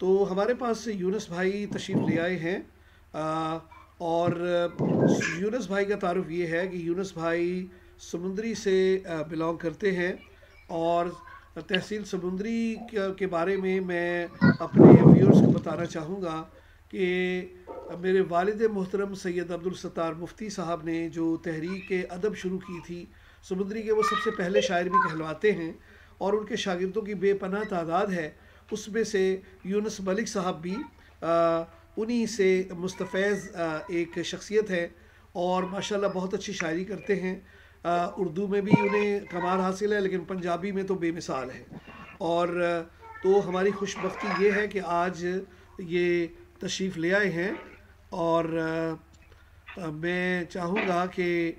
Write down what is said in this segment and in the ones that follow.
تو ہمارے پاس یونس بھائی تشریف لے آئے ہیں، اور یونس بھائی کا تعارف یہ ہے کہ یونس بھائی سمندری سے بلانگ کرتے ہیں، اور تحصیل سمندری کے بارے میں اپنے ویورز کو بتانا چاہوں گا کہ میرے والد محترم سید عبدالستار مفتی صاحب نے جو تحریک ادب شروع کی تھی سمندری کے، وہ سب سے پہلے شاعر بھی کہلواتے ہیں، اور ان کے شاگردوں کی بے پناہ تعداد ہے۔ اس میں سے یونس ملک صاحب بھی انہی سے مستفیض ایک شخصیت ہے، اور ماشاءاللہ بہت اچھی شاعری کرتے ہیں۔ اردو میں بھی انہیں کمال حاصل ہے، لیکن پنجابی میں تو بے مثال ہے۔ اور تو ہماری خوش بختی یہ ہے کہ آج یہ تشریف لے آئے ہیں، اور میں چاہوں گا کہ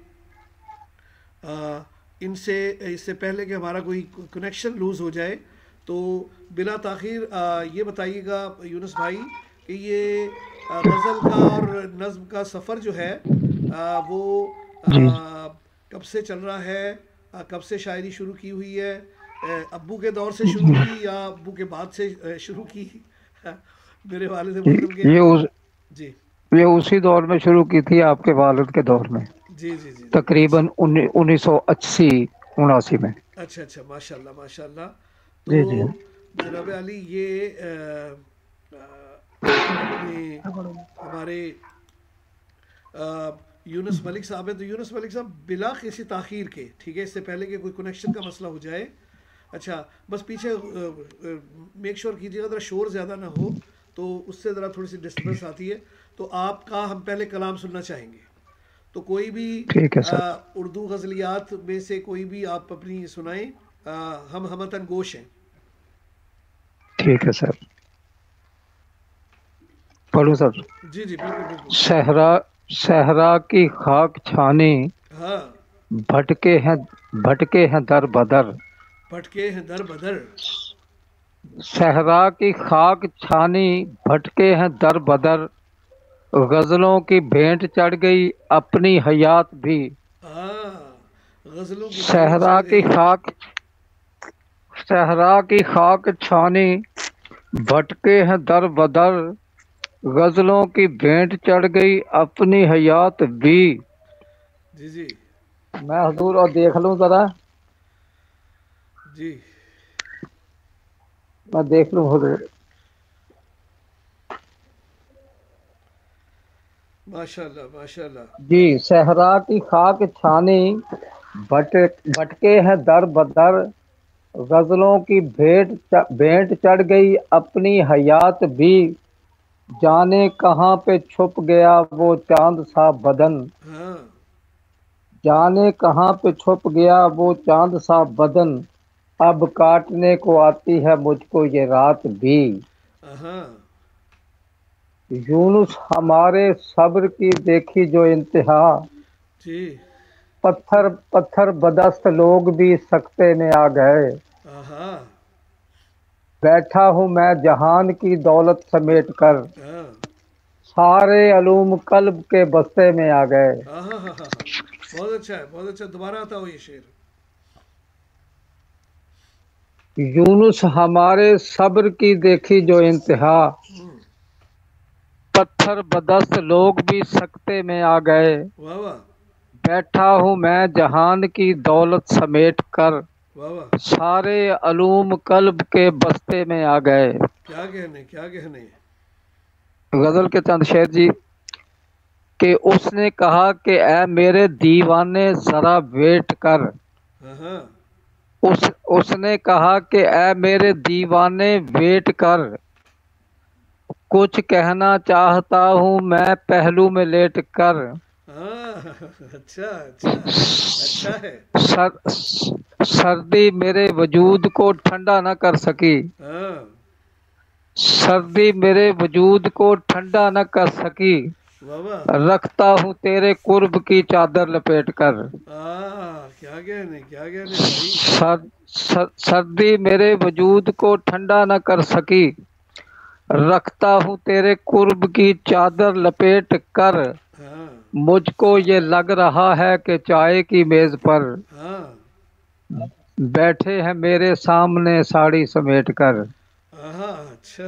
اس سے پہلے کہ ہمارا کوئی کنیکشن لوز ہو جائے، تو بلا تاخیر یہ بتائیے گا یونس بھائی کہ یہ غزل کا اور نظم کا سفر جو ہے وہ جی کب سے چل رہا ہے، کب سے شاعری شروع کی ہوئی ہے؟ ابو کے دور سے شروع جی کی یا ابو کے بعد سے شروع کی؟ میرے والد جی محترم کے، یہ اس جی یہ اسی دور میں شروع کی تھی، آپ کے والد کے دور میں، جی جی جی جی، تقریباً 1980 79 میں۔ اچھا اچھا، ماشاء اللہ ماشاء اللہ۔ تو جی جی جناب علی یہ اپنے ہمارے یونس ملک صاحب ہیں، تو یونس ملک صاحب بلا کسی تاخیر کے، ٹھیک ہے، اس سے پہلے کہ کوئی کنیکشن کا مسئلہ ہو جائے، اچھا بس پیچھے میک شور کیجیے گا ذرا شور زیادہ نہ ہو، تو اس سے ذرا تھوڑی سی ڈسٹربنس آتی ہے۔ تو آپ کا ہم پہلے کلام سننا چاہیں گے، تو کوئی بھی ٹھیک ہے سر، اردو غزلیات میں سے کوئی بھی آپ اپنی سنائیں، ہم ہمتن گوش ہیں۔ ٹھیک ہے سر، پڑھوں سر؟ جی جی بالکل بالکل۔ صحرا صحرا کی خاک چھانی، ہاں، بھٹکے ہیں در بدر۔ بھٹکے ہیں در بدر۔ صحرا کی خاک چھانی، بھٹکے ہیں در بدر، غزلوں کی بھینٹ چڑھ گئی اپنی حیات بھی۔ ہاں، غزلوں کی بھینٹ صحرا چڑھ کی گئی۔ خاک صحرا کی خاک چھانی، بھٹکے ہیں در بدر، غزلوں کی بھینٹ چڑھ گئی اپنی حیات بھی۔ جی جی میں حضور اور دیکھ لوں ذرا، جی، میں دیکھ لوں حضور۔ ماشاء اللہ ماشاء اللہ۔ جی، صحرا کی خاک چھانی، بھٹکے ہیں در بدر، غزلوں کی بھینٹ چڑھ گئی اپنی حیات بھی۔ جانے کہاں پہ چھپ گیا وہ چاند سا بدن، ہاں جانے کہاں پہ چھپ گیا وہ چاند سا بدن، اب کاٹنے کو آتی ہے مجھ کو یہ رات بھی۔ ہاں یونس ہمارے صبر کی دیکھی جو انتہا، جی، پتھر پتھر بدست لوگ بھی سکتے میں آ گئے۔ ہاں بیٹھا ہوں میں جہان کی دولت سمیٹ کر، ہاں سارے علوم قلب کے بستے میں آ گئے۔ ہاں ہاں ہاں ہاں، بہت اچھا ہے بہت اچھا، دوبارہ آتا ہو یہ شعر۔ یونس ہمارے صبر کی دیکھی جو انتہا، پتھر بدست لوگ بھی سکتے میں آ گئے۔ واہ واہ بیٹھا ہوں میں جہان کی دولت سمیٹ کر، واہ واہ، سارے علوم قلب کے بستے میں آ گئے۔ کیا کہنے کیا کہنے۔ غزل کے چند شعر جی، کہ اس نے کہا کہ اے میرے دیوانے ذرا ویٹ کر، ہاں ہاں اس نے کہا کہ اے میرے دیوانے ویٹ کر، کچھ کہنا چاہتا ہوں میں پہلو میں لیٹ کر۔ ہاں، اچھا اچھا، اچھا ہے۔ سردی میرے وجود کو ٹھنڈا نہ کر سکی، ہاں سردی میرے وجود کو ٹھنڈا نہ کر سکی، واہ واہ، رکھتا ہوں تیرے قرب کی چادر لپیٹ کر۔ کیا کہنے بھائی۔ سردی میرے وجود کو ٹھنڈا نہ کر سکی، رکھتا ہوں تیرے قرب کی چادر لپیٹ کر، ہاں مجھ کو یہ لگ رہا ہے کہ چائے کی میز پر ہاں بیٹھے ہیں میرے سامنے ساڑی سمیٹ کر۔ ہاں، اچھا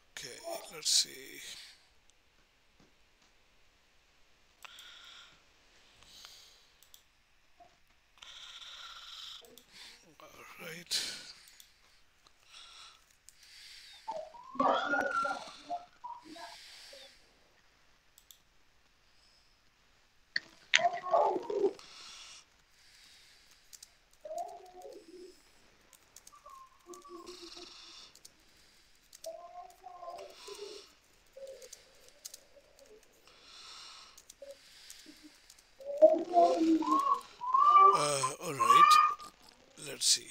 okay, let's see. Right. All right. Let's see.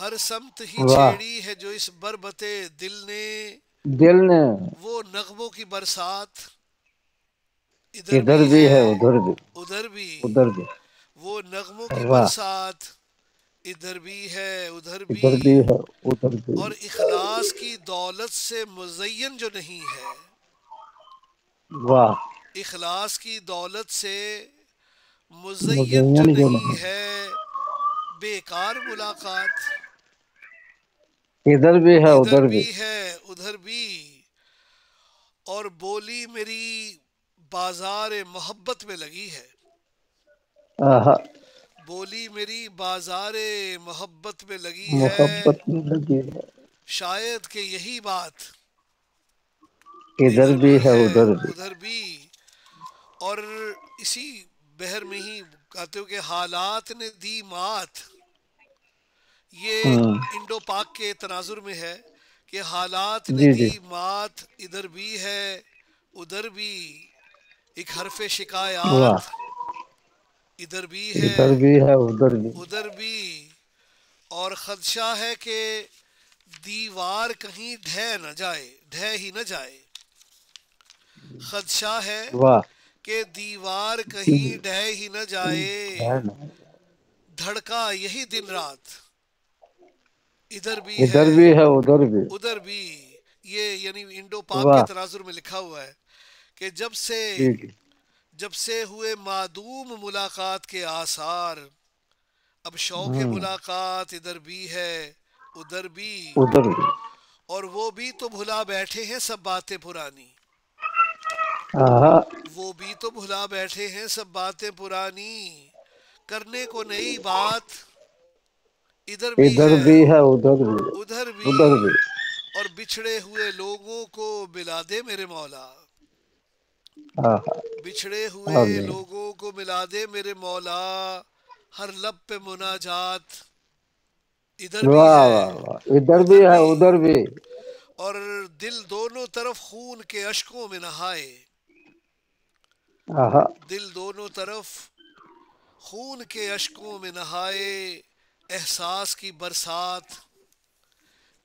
ہر سمت ہی واہ چھیڑی ہے جو اس بربتے دل نے، دل نے وہ نغموں کی برسات ادھر ادھر بھی ہے ہے ادھر بھی ادھر بھی، ادھر بھی وہ نغموں کی واہ برسات ادھر بھی ہے ادھر بھی، ادھر ہے ادھر بھی اور اخلاص کی دولت سے مزین جو نہیں ہے، واہ اخلاص کی دولت سے مزین جو نہیں ہے، بیکار ملاقات ادھر بھی ہے ادھر ادھر بھی بھی ہے ادھر بھی، اور بولی میری بازار محبت میں لگی ہے، آہا بولی میری بازار محبت میں لگی ہے، محبت میں لگی ہے شاید کہ یہی بات ادھر ادھر بھی ہے ہے ادھر بھی ادھر بھی، اور اسی بہر میں ہی کہتے ہو کہ حالات نے دی مات، یہ ہوں انڈو پاک کے تناظر میں ہے کہ حالات نے جی جی دی مات ادھر بھی ہے ادھر بھی، ایک حرف واہ شکایات ادھر بھی ہے ادھر بھی ہے ادھر بھی ادھر بھی، اور خدشہ ہے کہ دیوار کہیں ڈھہ ہی نہ جائے، خدشہ ہے واہ کہ دیوار کہیں ڈھہ ہی نہ جائے، ہے نا دھڑکا یہی دن رات ادھر بھی ادھر ہے بھی ادھر بھی ادھر بھی، یہ یعنی انڈو پاک کے واہ تناظر میں لکھا ہوا ہے کہ جی جی جب سے ہوئے معدوم ملاقات کے آثار، اب شوق ہوں ملاقات ادھر بھی ہے ادھر بھی، ادھر بھی اور وہ بھی تو بھلا بیٹھے ہیں سب باتیں پرانی، آہا وہ بھی تو بھلا بیٹھے ہیں سب باتیں پرانی، کرنے کو نئی بات ادھر بھی ہے ادھر بھی، اور بچھڑے ہوئے لوگوں کو ملا دے میرے مولا، آہا بچھڑے ہوئے آمین لوگوں کو ملا دے میرے مولا، ہر لب پہ مناجات ادھر بھی واہ ہے واہ واہ ادھر ادھر بھی، ادھر بھی اور دل دونوں طرف خون کے اشکوں میں نہائے، آہا دل دونوں طرف خون کے اشکوں میں نہائے، احساس کی برسات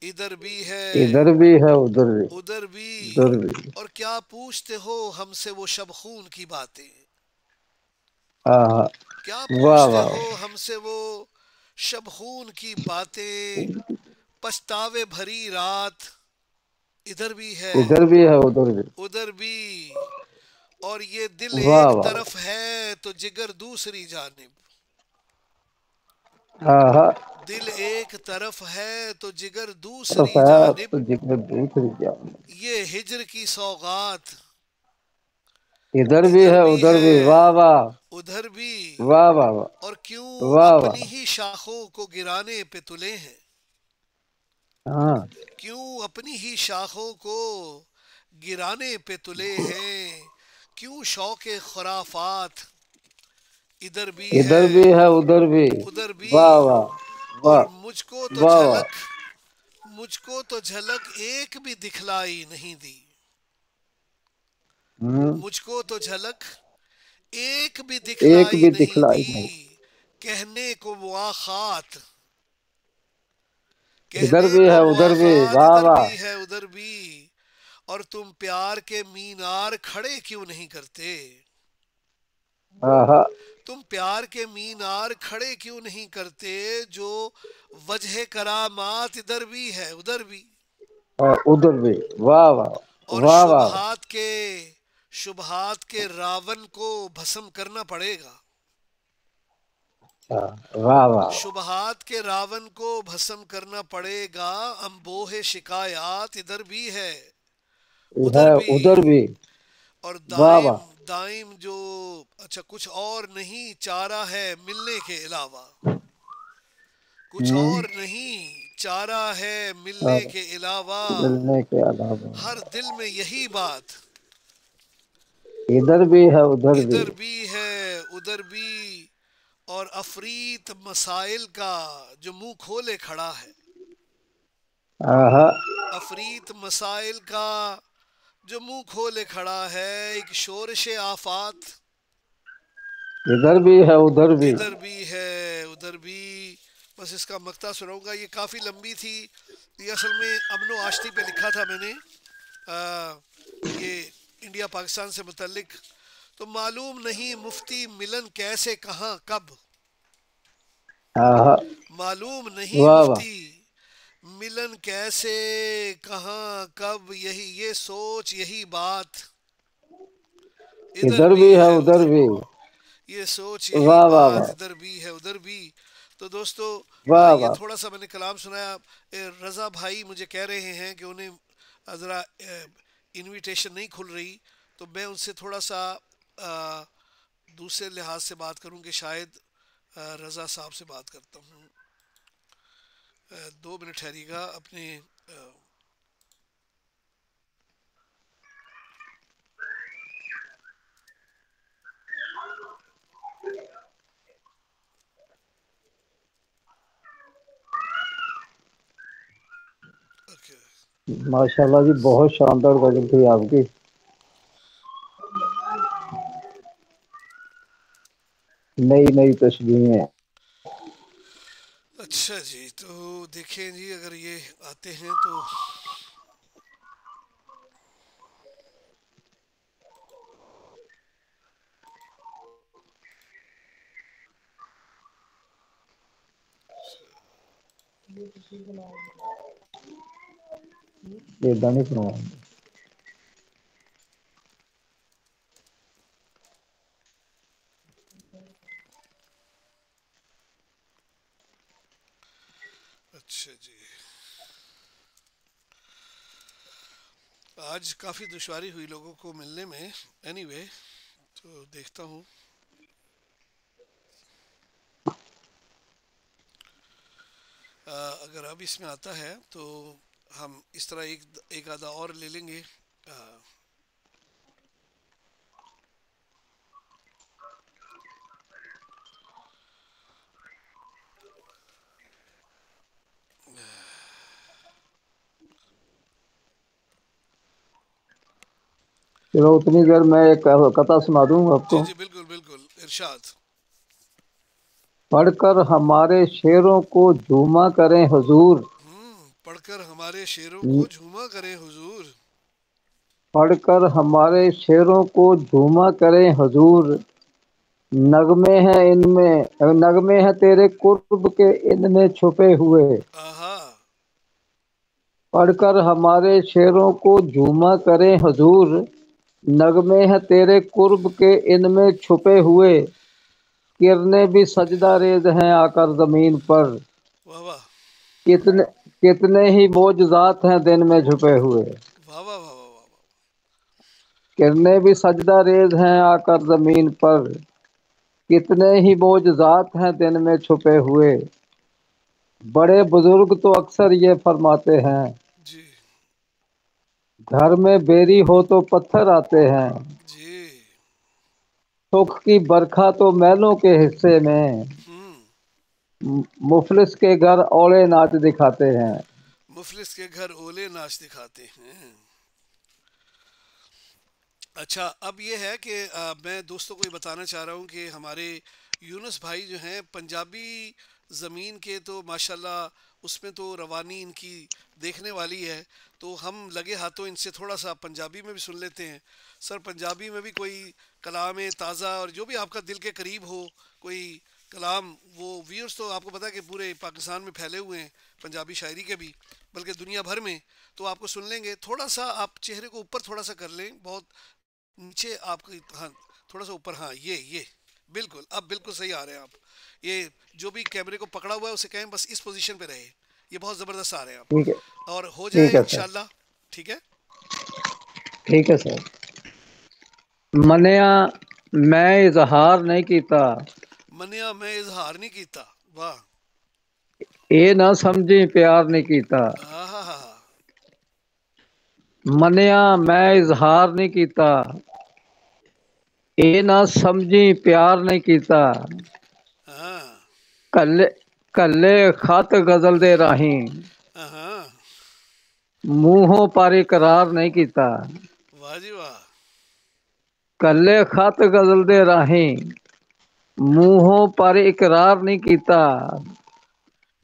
ادھر بھی ہے ادھر بھی ہے ادھر بھی ادھر بھی، ادھر بھی اور کیا پوچھتے ہو ہم سے وہ شب خون کی باتیں، آہا کیا واہ پوچھتے واہ ہو ہم سے وہ شب خون کی باتیں، پچھتاوے بھری رات ادھر بھی ہے ادھر بھی ہے ادھر بھی ادھر بھی، اور یہ دل واہ ایک واہ طرف ہے تو جگر دوسری جانب، آہا دل ایک طرف ہے تو جگر دوسری رفعت جانب، تو ذکر دوسری جانب یہ ہجر کی سوغات ادھر ادھر بھی ادھر ہے واہ واہ ادھر بھی، واہ واہ واہ اور کیوں واہ واہ اپنی ہی شاخوں کو گرانے پہ تلے ہیں، ہاں کیوں اپنی ہی شاخوں کو گرانے پہ تلے ہیں، کیوں شوق خرافات ادھر بھی ادھر ہے ادھر بھی ادھر بھی، واہ واہ اور واہ واہ واہ مجھ کو تو جھلک ایک بھی دکھلائی نہیں دی، ہوں مجھ کو تو جھلک ایک بھی ایک دکھلائی بھی نہیں دکھلائی دی، نہیں کہنے کو مواخات ادھر کہنے بھی کو ہے ادھر بھی مواخات واہ ادھر واہ بھی ہے ادھر بھی، اور تم پیار کے مینار کھڑے کیوں نہیں کرتے، آہا تم پیار کے مینار کھڑے کیوں نہیں کرتے، جو وجہ کرامات ادھر بھی ہے ادھر بھی، ادھر بھی واہ واہ اور واہ واہ شبہات کے راون کو بھسم کرنا پڑے گا، واہ واہ شبہات کے راون کو بھسم کرنا پڑے گا، امبوہ شکایات ادھر بھی ہے ہے ادھر بھی، ادھر بھی اور واہ دائم واہ دائم جو اچھا کچھ اور نہیں چارہ ہے ملنے کے علاوہ، کچھ ہوں اور نہیں چارہ ہے ملنے کے علاوہ، ملنے کے علاوہ ہر دل میں یہی بات ادھر بھی ہے ادھر بھی ہے ادھر بھی، اور افریت مسائل کا جو منہ کھولے کھڑا ہے، آہا افریت مسائل کا جو منہ کھولے کھڑا ہے، ایک شورش آفات ادھر بھی ہے ادھر بھی ادھر بھی ہے ادھر بھی، بس اس کا مقطع سناؤں گا، یہ کافی لمبی تھی، یہ اصل میں امن و آشتی پہ لکھا تھا میں نے، یہ انڈیا پاکستان سے متعلق. تو معلوم نہیں مفتی ملن کیسے کہاں کب، آہا، معلوم نہیں واہ واہ، مفتی ملن کیسے کہاں کب، یہی یہ سوچ یہی بات، ادھر ادھر بھی بھی ہے ہے ادھر ادھر بھی، بھی، یہ سوچ یہی واہ واہ بات، واہ، ادھر بھی ہے ادھر بھی. تو دوستو واہ یہ واہ. تھوڑا سا میں نے کلام سنایا. رضا بھائی مجھے کہہ رہے ہیں کہ انہیں ذرا انویٹیشن نہیں کھل رہی، تو میں ان سے تھوڑا سا دوسرے لحاظ سے بات کروں کہ شاید رضا صاحب سے بات کرتا ہوں. 2 منٹ ٹھہریے گا اپنے اوکے. ماشاء اللہ جی، بہت شاندار غزل تھی آپ کی، نئی نئی تشبیہیں. اچھا جی، تو دیکھیں جی اگر یہ آتے ہیں تو یہ دانی سنا. اچھا جی. آج کافی دشواری ہوئی لوگوں کو ملنے میں. اینی وے تو دیکھتا ہوں. اگر اب اس میں آتا ہے تو ہم اس طرح ایک آدھا اور لے لیں گے. چلو اتنی دیر میں ایک قطع سنا دوں آپ جی کو. جی بالکل بالکل ارشاد. پڑھ کر ہمارے شعروں کو جھوما کریں حضور، پڑھ کر ہمارے شعروں کو جھوما کرے حضور. پڑھ کر ہمارے شعروں کو جھوما کریں حضور، نغمے ہیں ان میں، نغمے ہیں تیرے قرب کے ان میں چھپے ہوئے. آہا. پڑھ کر ہمارے شعروں کو جھوما کریں حضور، نغمے ہیں تیرے قرب کے ان میں چھپے ہوئے. کرنے بھی سجدہ ریز ہیں آ کر زمین پر، واہ واہ کتنے کتنے ہی معجزات ہیں دن میں چھپے ہوئے. واہ واہ واہ واہ واہ. کرنے بھی سجدہ ریز ہیں آ کر زمین پر، کتنے ہی معجزات ہیں دن میں چھپے ہوئے. بڑے بزرگ تو اکثر یہ فرماتے ہیں، جی گھر میں بیری ہو تو پتھر آتے ہیں. جی. سکھ کی برکھا تو محلوں کے حصے میں، ہوں. مفلس کے گھر اوڑے ناچ دکھاتے ہیں. مفلس کے گھر اولے ناچ دکھاتے ہیں. اچھا اب یہ ہے کہ میں دوستوں کو یہ بتانا چاہ رہا ہوں کہ ہمارے یونس بھائی جو ہیں پنجابی زمین کے، تو ماشاءاللہ اس میں تو روانی ان کی دیکھنے والی ہے. تو ہم لگے ہاتھوں ان سے تھوڑا سا پنجابی میں بھی سن لیتے ہیں. سر پنجابی میں بھی کوئی کلام تازہ اور جو بھی آپ کا دل کے قریب ہو کوئی کلام، وہ ویورز تو آپ کو پتا ہے کہ پورے پاکستان میں پھیلے ہوئے ہیں پنجابی شاعری کے بھی، بلکہ دنیا بھر میں. تو آپ کو سن لیں گے. تھوڑا سا آپ چہرے کو اوپر تھوڑا سا کر لیں، بہت نیچے آپ کی، ہاں تھوڑا سا اوپر، ہاں یہ بالکل اب بالکل صحیح آ رہے ہیں آپ. یہ جو بھی کیمرے کو پکڑا ہوا ہے اسے کہیں بس اس پوزیشن پہ رہے. یہ بہت زبردست آ رہے ہیں ٹھیک ہے، آپ، اور ہو ٹھیک جائے ہے سر، انشاءاللہ. ٹھیک ہے. ٹھیک ہے سر. منیا میں اظہار نہیں کیتا، منیا میں اظہار نہیں کیتا. واہ. اے نہ سمجھی پیار نہیں کیتا. ہاں ہاں ہاں ہاں. منیا میں اظہار نہیں کیتا، اے نہ سمجھی پیار نہیں کیتا. ہاں کلے کلے خط غزل دے راہیں، ہاں. منہوں پر اقرار نہیں کیتا. واہ جی واہ. کلے خط غزل دے راہیں، منہوں پر اقرار نہیں کیتا. کلے خط غزل دے راہیں، منہوں پر اقرار نہیں کیتا. منہوں پر اقرار نہیں کیتا. کلے خط غزل دے راہیں، منہوں پر اقرار نہیں کیتا. کلے خط غزل دے راہیں، منہوں پر اقرار نہیں کیتا. کلے خط غزل دے راہیں، منہوں پر اقرار نہیں کیتا.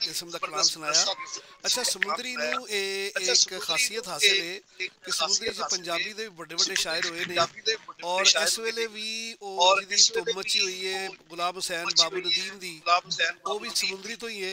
ਕਿਸਮ ਦਾ ਕਲਾਮ ਸੁਣਾਇਆ। ਅੱਛਾ, ਸਮੁੰਦਰੀ ਨੂੰ ਇਹ ਇੱਕ ਖਾਸੀਅਤ ਹਾਸਿਲ ਹੈ ਕਿ ਸਮੁੰਦਰੀ 'ਚ ਪੰਜਾਬੀ ਦੇ ਵੀ ਵੱਡੇ ਵੱਡੇ ਸ਼ਾਇਰ ਹੋਏ ਨੇ, ਔਰ ਇਸ ਵੇਲੇ ਵੀ ਉਹ ਜਿਹਦੀ ਧੁੰਮ ਮੱਚੀ ਹੋਈ ਹੈ ਗੁਲਾਮ ਹੁਸੈਨ ਬਾਬੂ ਨਦੀਮ ਦੀ, ਉਹ ਵੀ ਸਮੁੰਦਰੀ ਤੋਂ ਹੀ ਹੈ।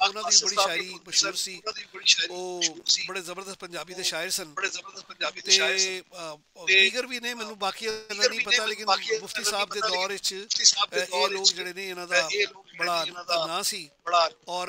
ਉਹਨਾਂ ਦੀ ਵੀ ਬੜੀ ਸ਼ਾਇਰੀ ਮਸ਼ਹੂਰ ਸੀ। ਉਹ ਬੜੇ ਜ਼ਬਰਦਸਤ ਪੰਜਾਬੀ ਦੇ ਸ਼ਾਇਰ ਸਨ। ਤੇ ਦੀਗਰ ਵੀ ਨੇ, ਮੈਨੂੰ ਬਾਕੀ ਦਾ ਨਹੀਂ ਪਤਾ, ਲੇਕਿਨ ਮੁਫਤੀ ਸਾਹਿਬ ਦੇ ਦੌਰ ਵਿੱਚ ਇਹ ਲੋਕ ਜਿਹੜੇ ਨੇ ਇਹਨਾਂ ਦਾ ਬੜਾ ਨਾਂ ਸੀ। ਔਰ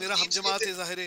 ਮੇਰਾ ਹਮਜਮਾਤ ਹੈ ਜ਼ਾਹਿਰ ਹੈ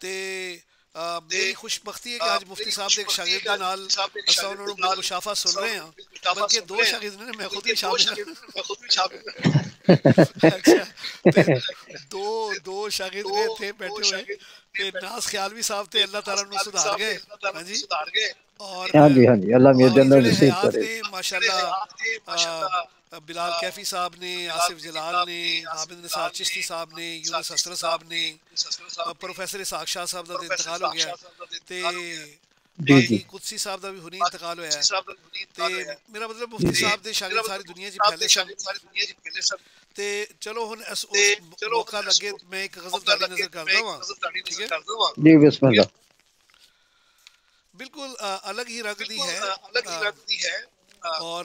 ਤੇ میری خوش بختی ہے کہ آج مفتی صاحب دے ایک شاگرد دے نال اساں انہوں نے بالمشافہ سن رہے ہیں، بلکہ دو شاگرد نے میں خود بھی شامل ہوں اچھا تے دو شاگرد نے تھے بیٹھے ہوئے تے ناس خیال بھی صاحب تے اللہ تعالیٰ انہوں سدھار گئے. ہاں جی. اور ہاں جی، ہاں جی، اللہ میاں باقی جنت جڑے نصیب حیات کرے. نے ماشاءاللہ بلال کیفی صاحب نے، آصف جلال نے، حامد نثار چشتی صاحب نے، یونس اسرر صاحب نے، پروفیسر اسحاق شاہ صاحب دا انتقال ہو گیا تے جی جی باقی قدسی صاحب دا بھی ہونی انتقال ہویا ہے. تے میرا مطلب جی مفتی جی. صاحب دے شاگرد ساری دنیا جی پھیلے سن. تے چلو ہن اس موقع لگے میں ایک غزل تاڑی نظر کردا ہاں. ٹھیک ہے. جی بسم اللہ. بالکل الگ ہی رنگ دی ہے. اور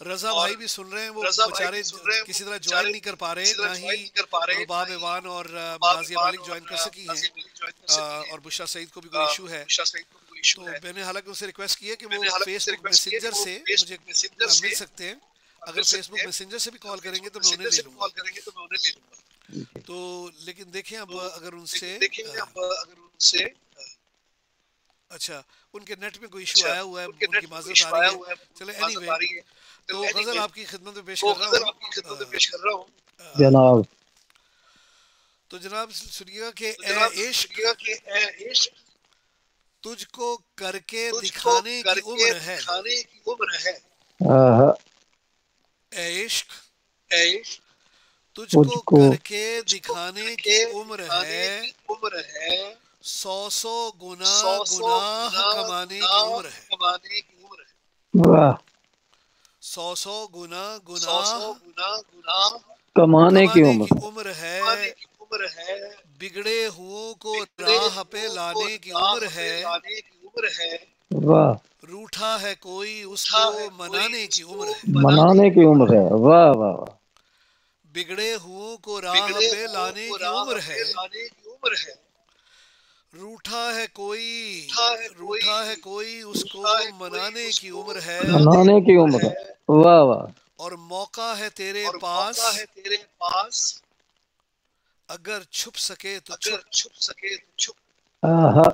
رضا بھائی بھی سن رہے ہیں، وہ بیچارے کسی طرح جوائن نہیں کر پا رہے، نہ ہی رباب ایوان اور نازیہ ملک جوائن کر سکی ہیں، اور بشرا سعید کو بھی کوئی ایشو ہے. تو میں نے حالانکہ ان سے ریکویسٹ کی ہے کہ وہ فیس بک میسنجر سے مجھے مل سکتے ہیں. اگر فیس بک میسنجر سے بھی کال کریں گے تو میں انہیں لے لوں گا. تو لیکن دیکھیں اب اگر ان سے اچھا ان کے نیٹ میں کوئی ایشو آیا ہوا ہے، ان کی معذرت آ رہی ہے. چلے اینی وے تو غزل آپ کی خدمت میں پیش کر رہا ہوں. جناب تو جناب سنیے گا کہ اے عشق تجھ کو کر کے دکھانے کی عمر ہے. اے عشق تجھ کو کر کے دکھانے کی عمر ہے، 100 گناہ کمانے کی عمر ہے. واہ. 100 گناہ کمانے کی کمانے عمر. کی عمر ہے، بگڑے ہوں کو راہ پہ لانے کی عمر ہے. واہ. روٹھا ہے کوئی اس کو منانے کی عمر ہے. منانے کی عمر ہے. واہ واہ واہ. بگڑے ہوں کو راہ پہ لانے کی عمر ہے. روٹھا ہے کوئی اس کو منانے کی عمر ہے. منانے کی عمر ہے. واہ واہ. اور موقع ہے تیرے پاس اگر چھپ سکے تو چھپ. آہا.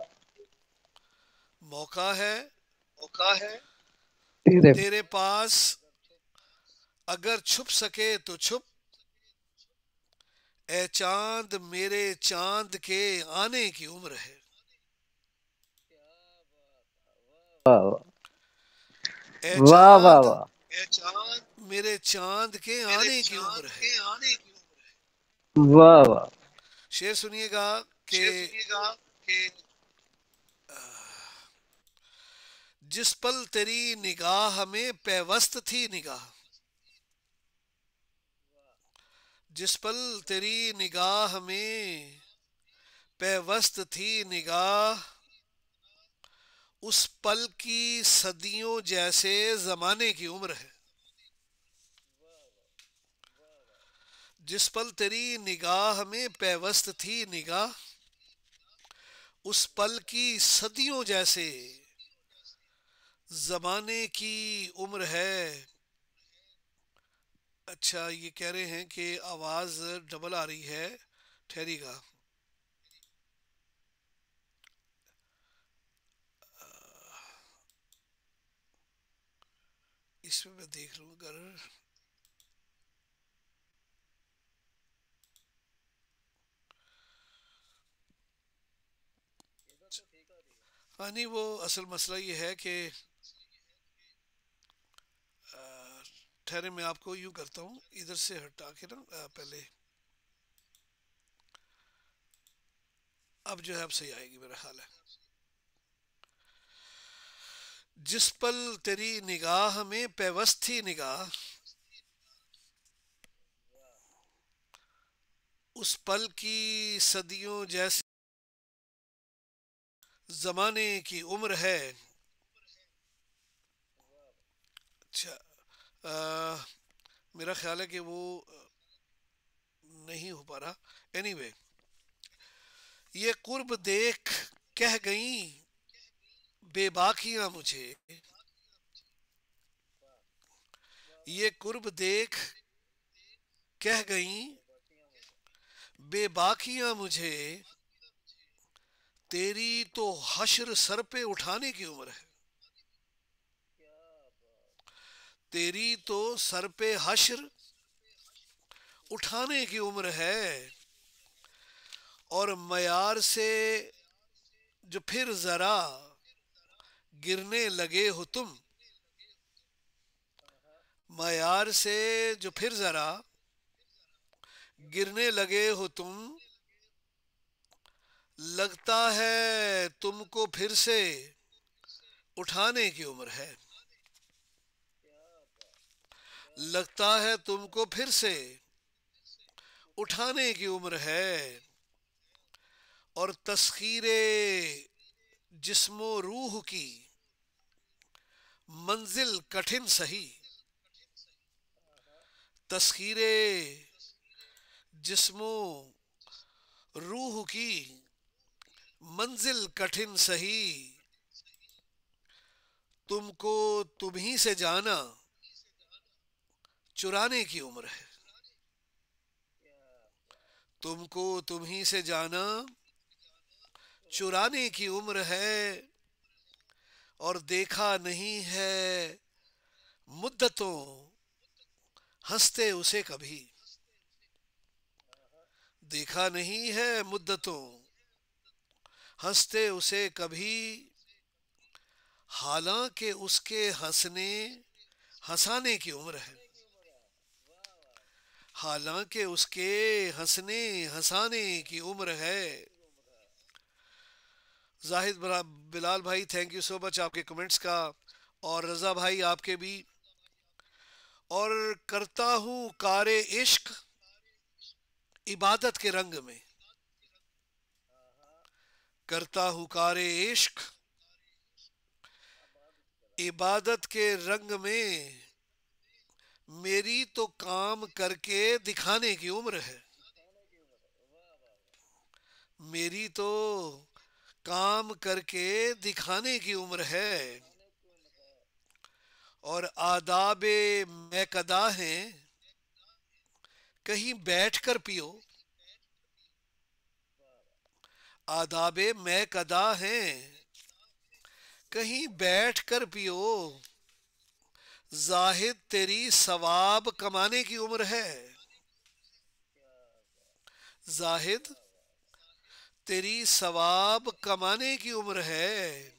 موقع ہے تیرے تیرے پاس اگر چھپ سکے تو چھپ. اے چاند میرے چاند کے آنے کی عمر ہے. واہ واہ. اے واہ واہ چاند واہ. میرے چاند کے آنے کی عمر ہے. واہ واہ. شعر سنیے گا کہ جس پل تیری نگاہ میں پیوست تھی نگاہ، جس پل تیری نگاہ میں پیوست تھی نگاہ، اس پل کی صدیوں جیسے زمانے کی عمر ہے. جس پل تیری نگاہ میں پیوست تھی نگاہ، اس پل کی صدیوں جیسے زمانے کی عمر ہے. اچھا یہ کہہ رہے ہیں کہ آواز ڈبل آ رہی ہے، ٹھہری گا. اس میں دیکھ لوں اگر ہاں نہیں، وہ اصل مسئلہ یہ ہے کہ ٹھہرے میں آپ کو یوں کرتا ہوں، ادھر سے ہٹا کے نا پہلے، اب جو ہے اب صحیح آئے گی میرا خیال ہے. جس پل تیری نگاہ میں پیوست تھی نگاہ، اس پل کی صدیوں جیسے زمانے کی عمر ہے. اچھا میرا خیال ہے کہ وہ نہیں ہو پا رہا. اینی وے یہ قرب دیکھ کہہ گئیں بے باکیاں مجھے، یہ قرب دیکھ کہہ گئیں بے باکیاں مجھے، تیری تو حشر سر پہ اٹھانے کی عمر ہے. تیری تو سر پہ حشر اٹھانے کی عمر ہے. اور معیار سے جو پھر ذرا گرنے لگے ہو تم. معیار سے جو پھر ذرا گرنے لگے ہو تم. لگتا ہے تم کو پھر سے اٹھانے کی عمر ہے. لگتا ہے تم کو پھر سے اٹھانے کی عمر ہے. اور تسخیر جسم و روح کی منزل کٹھن سہی. تسخیر جسم و روح کی منزل کٹھن سہی. تم کو تم ہی سے جانا چرانے کی عمر ہے. تم کو تم ہی سے جانا چرانے کی عمر ہے. اور دیکھا نہیں ہے مدتوں ہنستے اسے کبھی. دیکھا نہیں ہے مدتوں ہنستے اسے کبھی. حالانکہ اس کے ہنسانے کی عمر ہے. حالانکہ اس کے ہنسانے کی عمر ہے. زاہد بلال بھائی تھینک یو سو مچ آپ کے کمنٹس کا. اور رضا بھائی آپ کے بھی. اور کرتا ہوں کار عشق عبادت کے رنگ میں. کرتا ہوں کار عشق عبادت کے رنگ میں. میری تو کام کر کے دکھانے کی عمر ہے. میری تو کام کر کے دکھانے کی عمر ہے. اور آداب میکدہ ہیں کہیں بیٹھ کر پیو. آداب میکدہ ہیں کہیں بیٹھ کر پیو. زاہد تیری ثواب کمانے کی عمر ہے. زاہد تیری ثواب کمانے کی عمر ہے.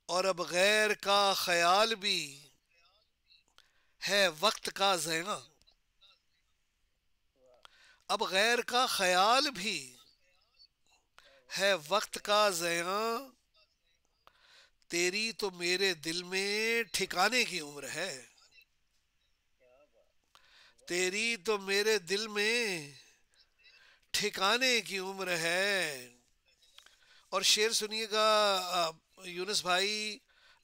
اور اب غیر کا خیال بھی ہے وقت کا ضیاع. اب غیر کا خیال بھی ہے وقت کا ضیاع. تیری تو میرے دل میں ٹھکانے کی عمر ہے. تیری تو میرے دل میں ٹھکانے کی عمر ہے. اور شعر سنیے گا یونس بھائی،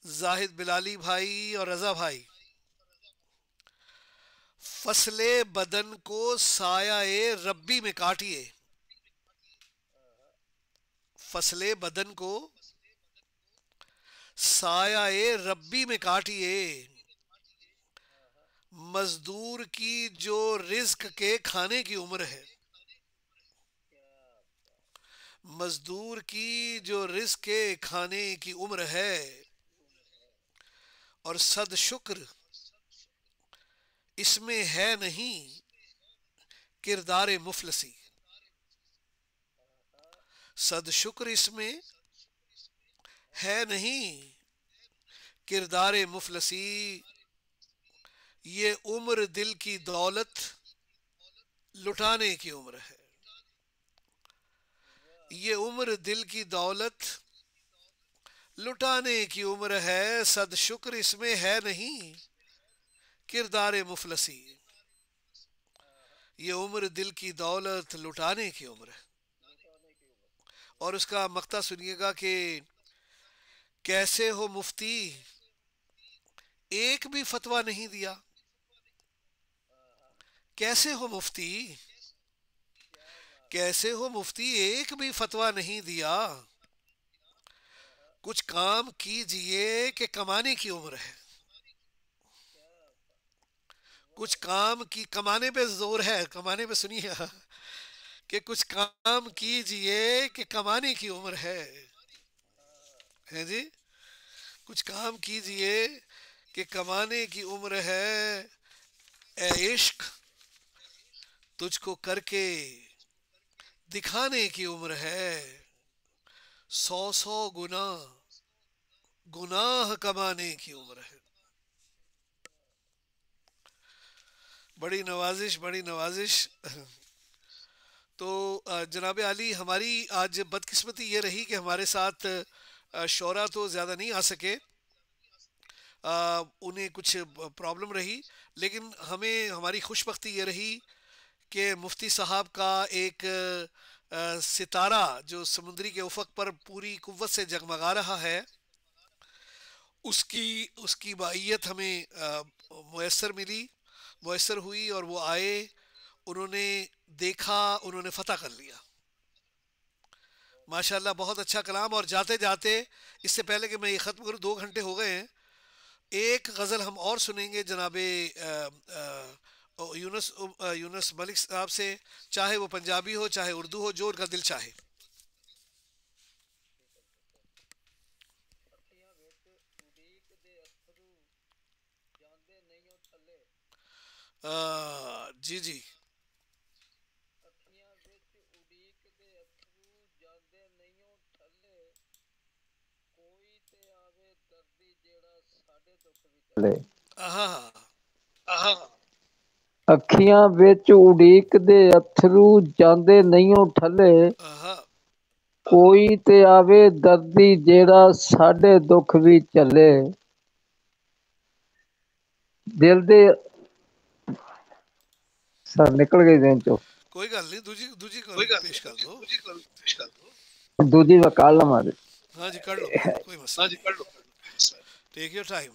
زاہد بلالی بھائی اور رضا بھائی. فصل بدن کو سایہ ربی میں کاٹیے. فصل بدن کو سایہ ربی میں کاٹیے. مزدور کی جو رزق کے کھانے کی عمر ہے. مزدور کی جو رزق کے کھانے کی عمر ہے. اور صد شکر اس میں ہے نہیں کردار مفلسی. صد شکر اس میں ہے نہیں کردار مفلسی. یہ عمر دل کی دولت لٹانے کی عمر ہے. یہ عمر دل کی دولت لٹانے کی عمر ہے. صد شکر اس میں ہے نہیں کردار مفلسی. یہ عمر دل کی دولت لٹانے کی عمر ہے. اور اس کا مقطع سنیے گا کہ کیسے ہو مفتی ایک بھی فتویٰ نہیں دیا. کیسے ہو مفتی کیسے ہو مفتی ایک بھی فتویٰ نہیں دیا. کچھ کام کیجئے کہ کمانے کی عمر ہے. کچھ کام کی کمانے پہ زور ہے. کمانے پہ سنیے کہ کچھ کام کیجئے کہ کمانے کی عمر ہے جی، کچھ کام کیجئے کہ کمانے کی عمر ہے، اے عشق تجھ کو کر کے دکھانے کی عمر ہے، سو سو گنا گناہ کمانے کی عمر ہے. بڑی نوازش، بڑی نوازش. تو جناب علی، ہماری آج بدقسمتی یہ رہی کہ ہمارے ساتھ شعرا تو زیادہ نہیں آ سکے، انہیں کچھ پرابلم رہی، لیکن ہمیں ہماری خوش بختی یہ رہی کہ مفتی صاحب کا ایک ستارہ جو سمندری کے افق پر پوری قوت سے جگمگا رہا ہے، اس کی مائیت ہمیں میسر ملی، میسر ہوئی، اور وہ آئے، انہوں نے دیکھا، انہوں نے فتح کر لیا. ماشاء اللہ، بہت اچھا کلام. اور جاتے جاتے، اس سے پہلے کہ میں یہ ختم کروں، 2 گھنٹے ہو گئے ہیں، ایک غزل ہم اور سنیں گے جناب یونس یونس ملک صاحب سے، چاہے وہ پنجابی ہو چاہے اردو ہو، جو ان کا دل چاہے. جی جی. ہاں. ਅੱਖੀਆਂ ਵਿੱਚ ਉਡੀਕਦੇ ਅਥਰੂ ਜਾਂਦੇ ਨਹੀਂਓ ਠੱਲੇ ہاں. ਕੋਈ ਤੇ ਆਵੇ ਦਰਦੀ ਜਿਹੜਾ ਸਾਡੇ ਦੁੱਖ ਵੀ ਝੱਲੇ ਦਿਲ ਦੇ ਸਰ ਨਿਕਲ ਗਈ ਦਿਨ ਚੋਂ کوئی گل نہیں، دوجی دوجی کر پیش کر دو. ਦੂਜੀ ਵਕਾਲ ਮਾਰੇ ہاں جی، کر لو، کوئی مسئلہ نہیں. Take your time.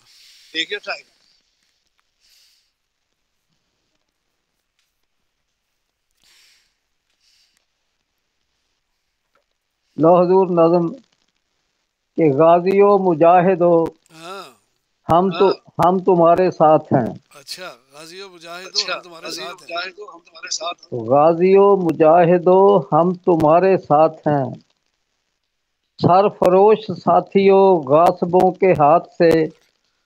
لو حضور نظم کہ غازیو مجاہدو ہاں. ہم تمہارے ساتھ ہیں. اچھا، غازی و مجاہدو ہم تمہارے ساتھ ہیں. غازیو مجاہدو ہم تمہارے ساتھ ہیں. سرفروش ساتھیوں غاصبوں کے ہاتھ سے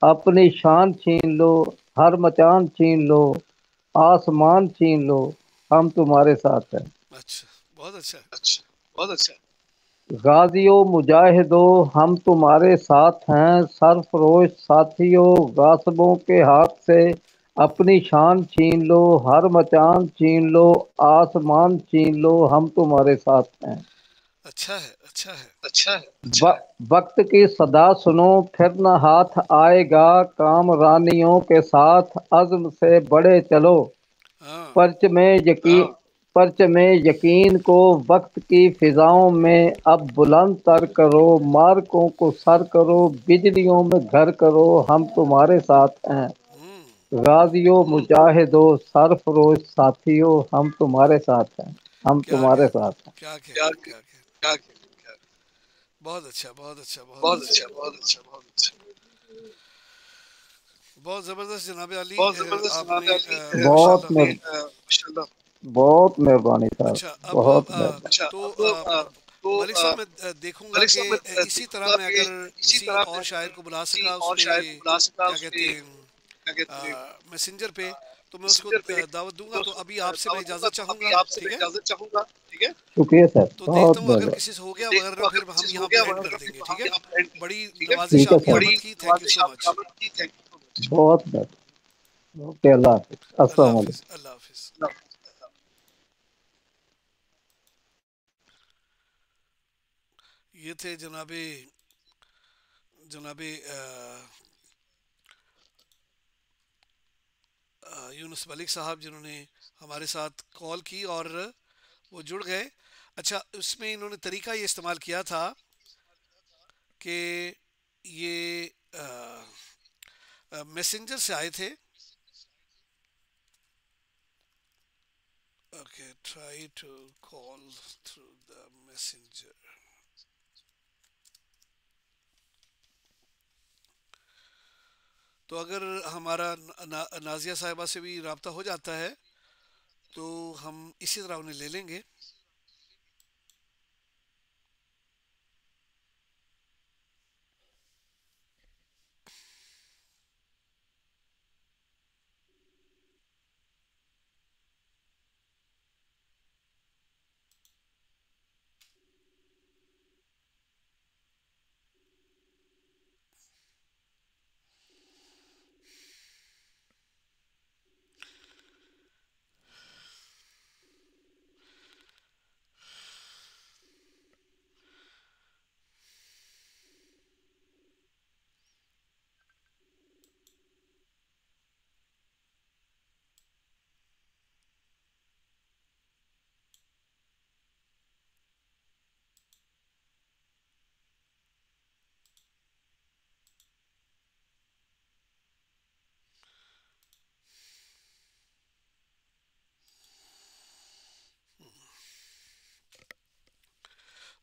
اپنی شان چھین لو، ہر مچان چھین لو، آسمان چھین لو، ہم تمہارے ساتھ ہیں. اچھا، بہت اچھا. غازیوں مجاہدوں ہم تمہارے ساتھ ہیں. سرفروش ساتھیوں غاصبوں کے ہاتھ سے اپنی شان چھین لو، ہر مچان چھین لو، آسمان چھین لو، ہم تمہارے ساتھ ہیں. اچھا ہے، اچھا ہے. وقت کی صدا سنو پھر نہ ہاتھ آئے گا، کامرانیوں کے ساتھ عزم سے بڑھے چلو. ہاں. پرچم یقین کو وقت کی فضاؤں میں اب بلند تر کرو. مارکوں کو سر کرو، بجلیوں میں گھر کرو، ہم تمہارے ساتھ ہیں. ہوں. غازیوں مجاہدوں سرفروش ساتھیوں ہم تمہارے ساتھ ہیں. ہم کیا تمہارے کہہ ساتھ ہیں. کیا کہنے، کیا کہنے. بہت اچھا، بہت اچھا، بہت اچھا. بہت زبردست جناب علی. آپ نے بہت ماشاءاللہ. بہت مہربانی صاحب، اچھا، اب بہت مہربانی. تو ملک صاحب، میں دیکھوں گا کہ اسی طرح میں اگر کسی اور شاعر کو بلا سکا اس پہ، کیا کہتے ہیں، میسنجر پہ، تو میں اس کو دعوت دوں گا. تو ابھی آپ سے میں اجازت چاہوں گا، ٹھیک ہے؟ شکریہ سر، تو دیکھتا بہت ہوں اگر مہربانی. کسی سے ہو گیا، ورنہ پھر ہم یہاں پہ اینڈ کر دیں گے، ٹھیک ہے؟ بڑی نوازش ٹھیک ہے آپ کی سر، آمد کی. تھینک یو سو مچ. بہت مہربانی. اوکے، اللہ حافظ، اللہ السلام علیکم. حافظ، اللہ حافظ. یہ تھے جناب جناب یونس ملک صاحب، جنہوں نے ہمارے ساتھ کال کی اور وہ جڑ گئے. اچھا، اس میں انہوں نے طریقہ یہ استعمال کیا تھا کہ یہ میسنجر سے آئے تھے. Okay, try to call through the messenger. تو اگر ہمارا نازیہ صاحبہ سے بھی رابطہ ہو جاتا ہے تو ہم اسی طرح انہیں لے لیں گے.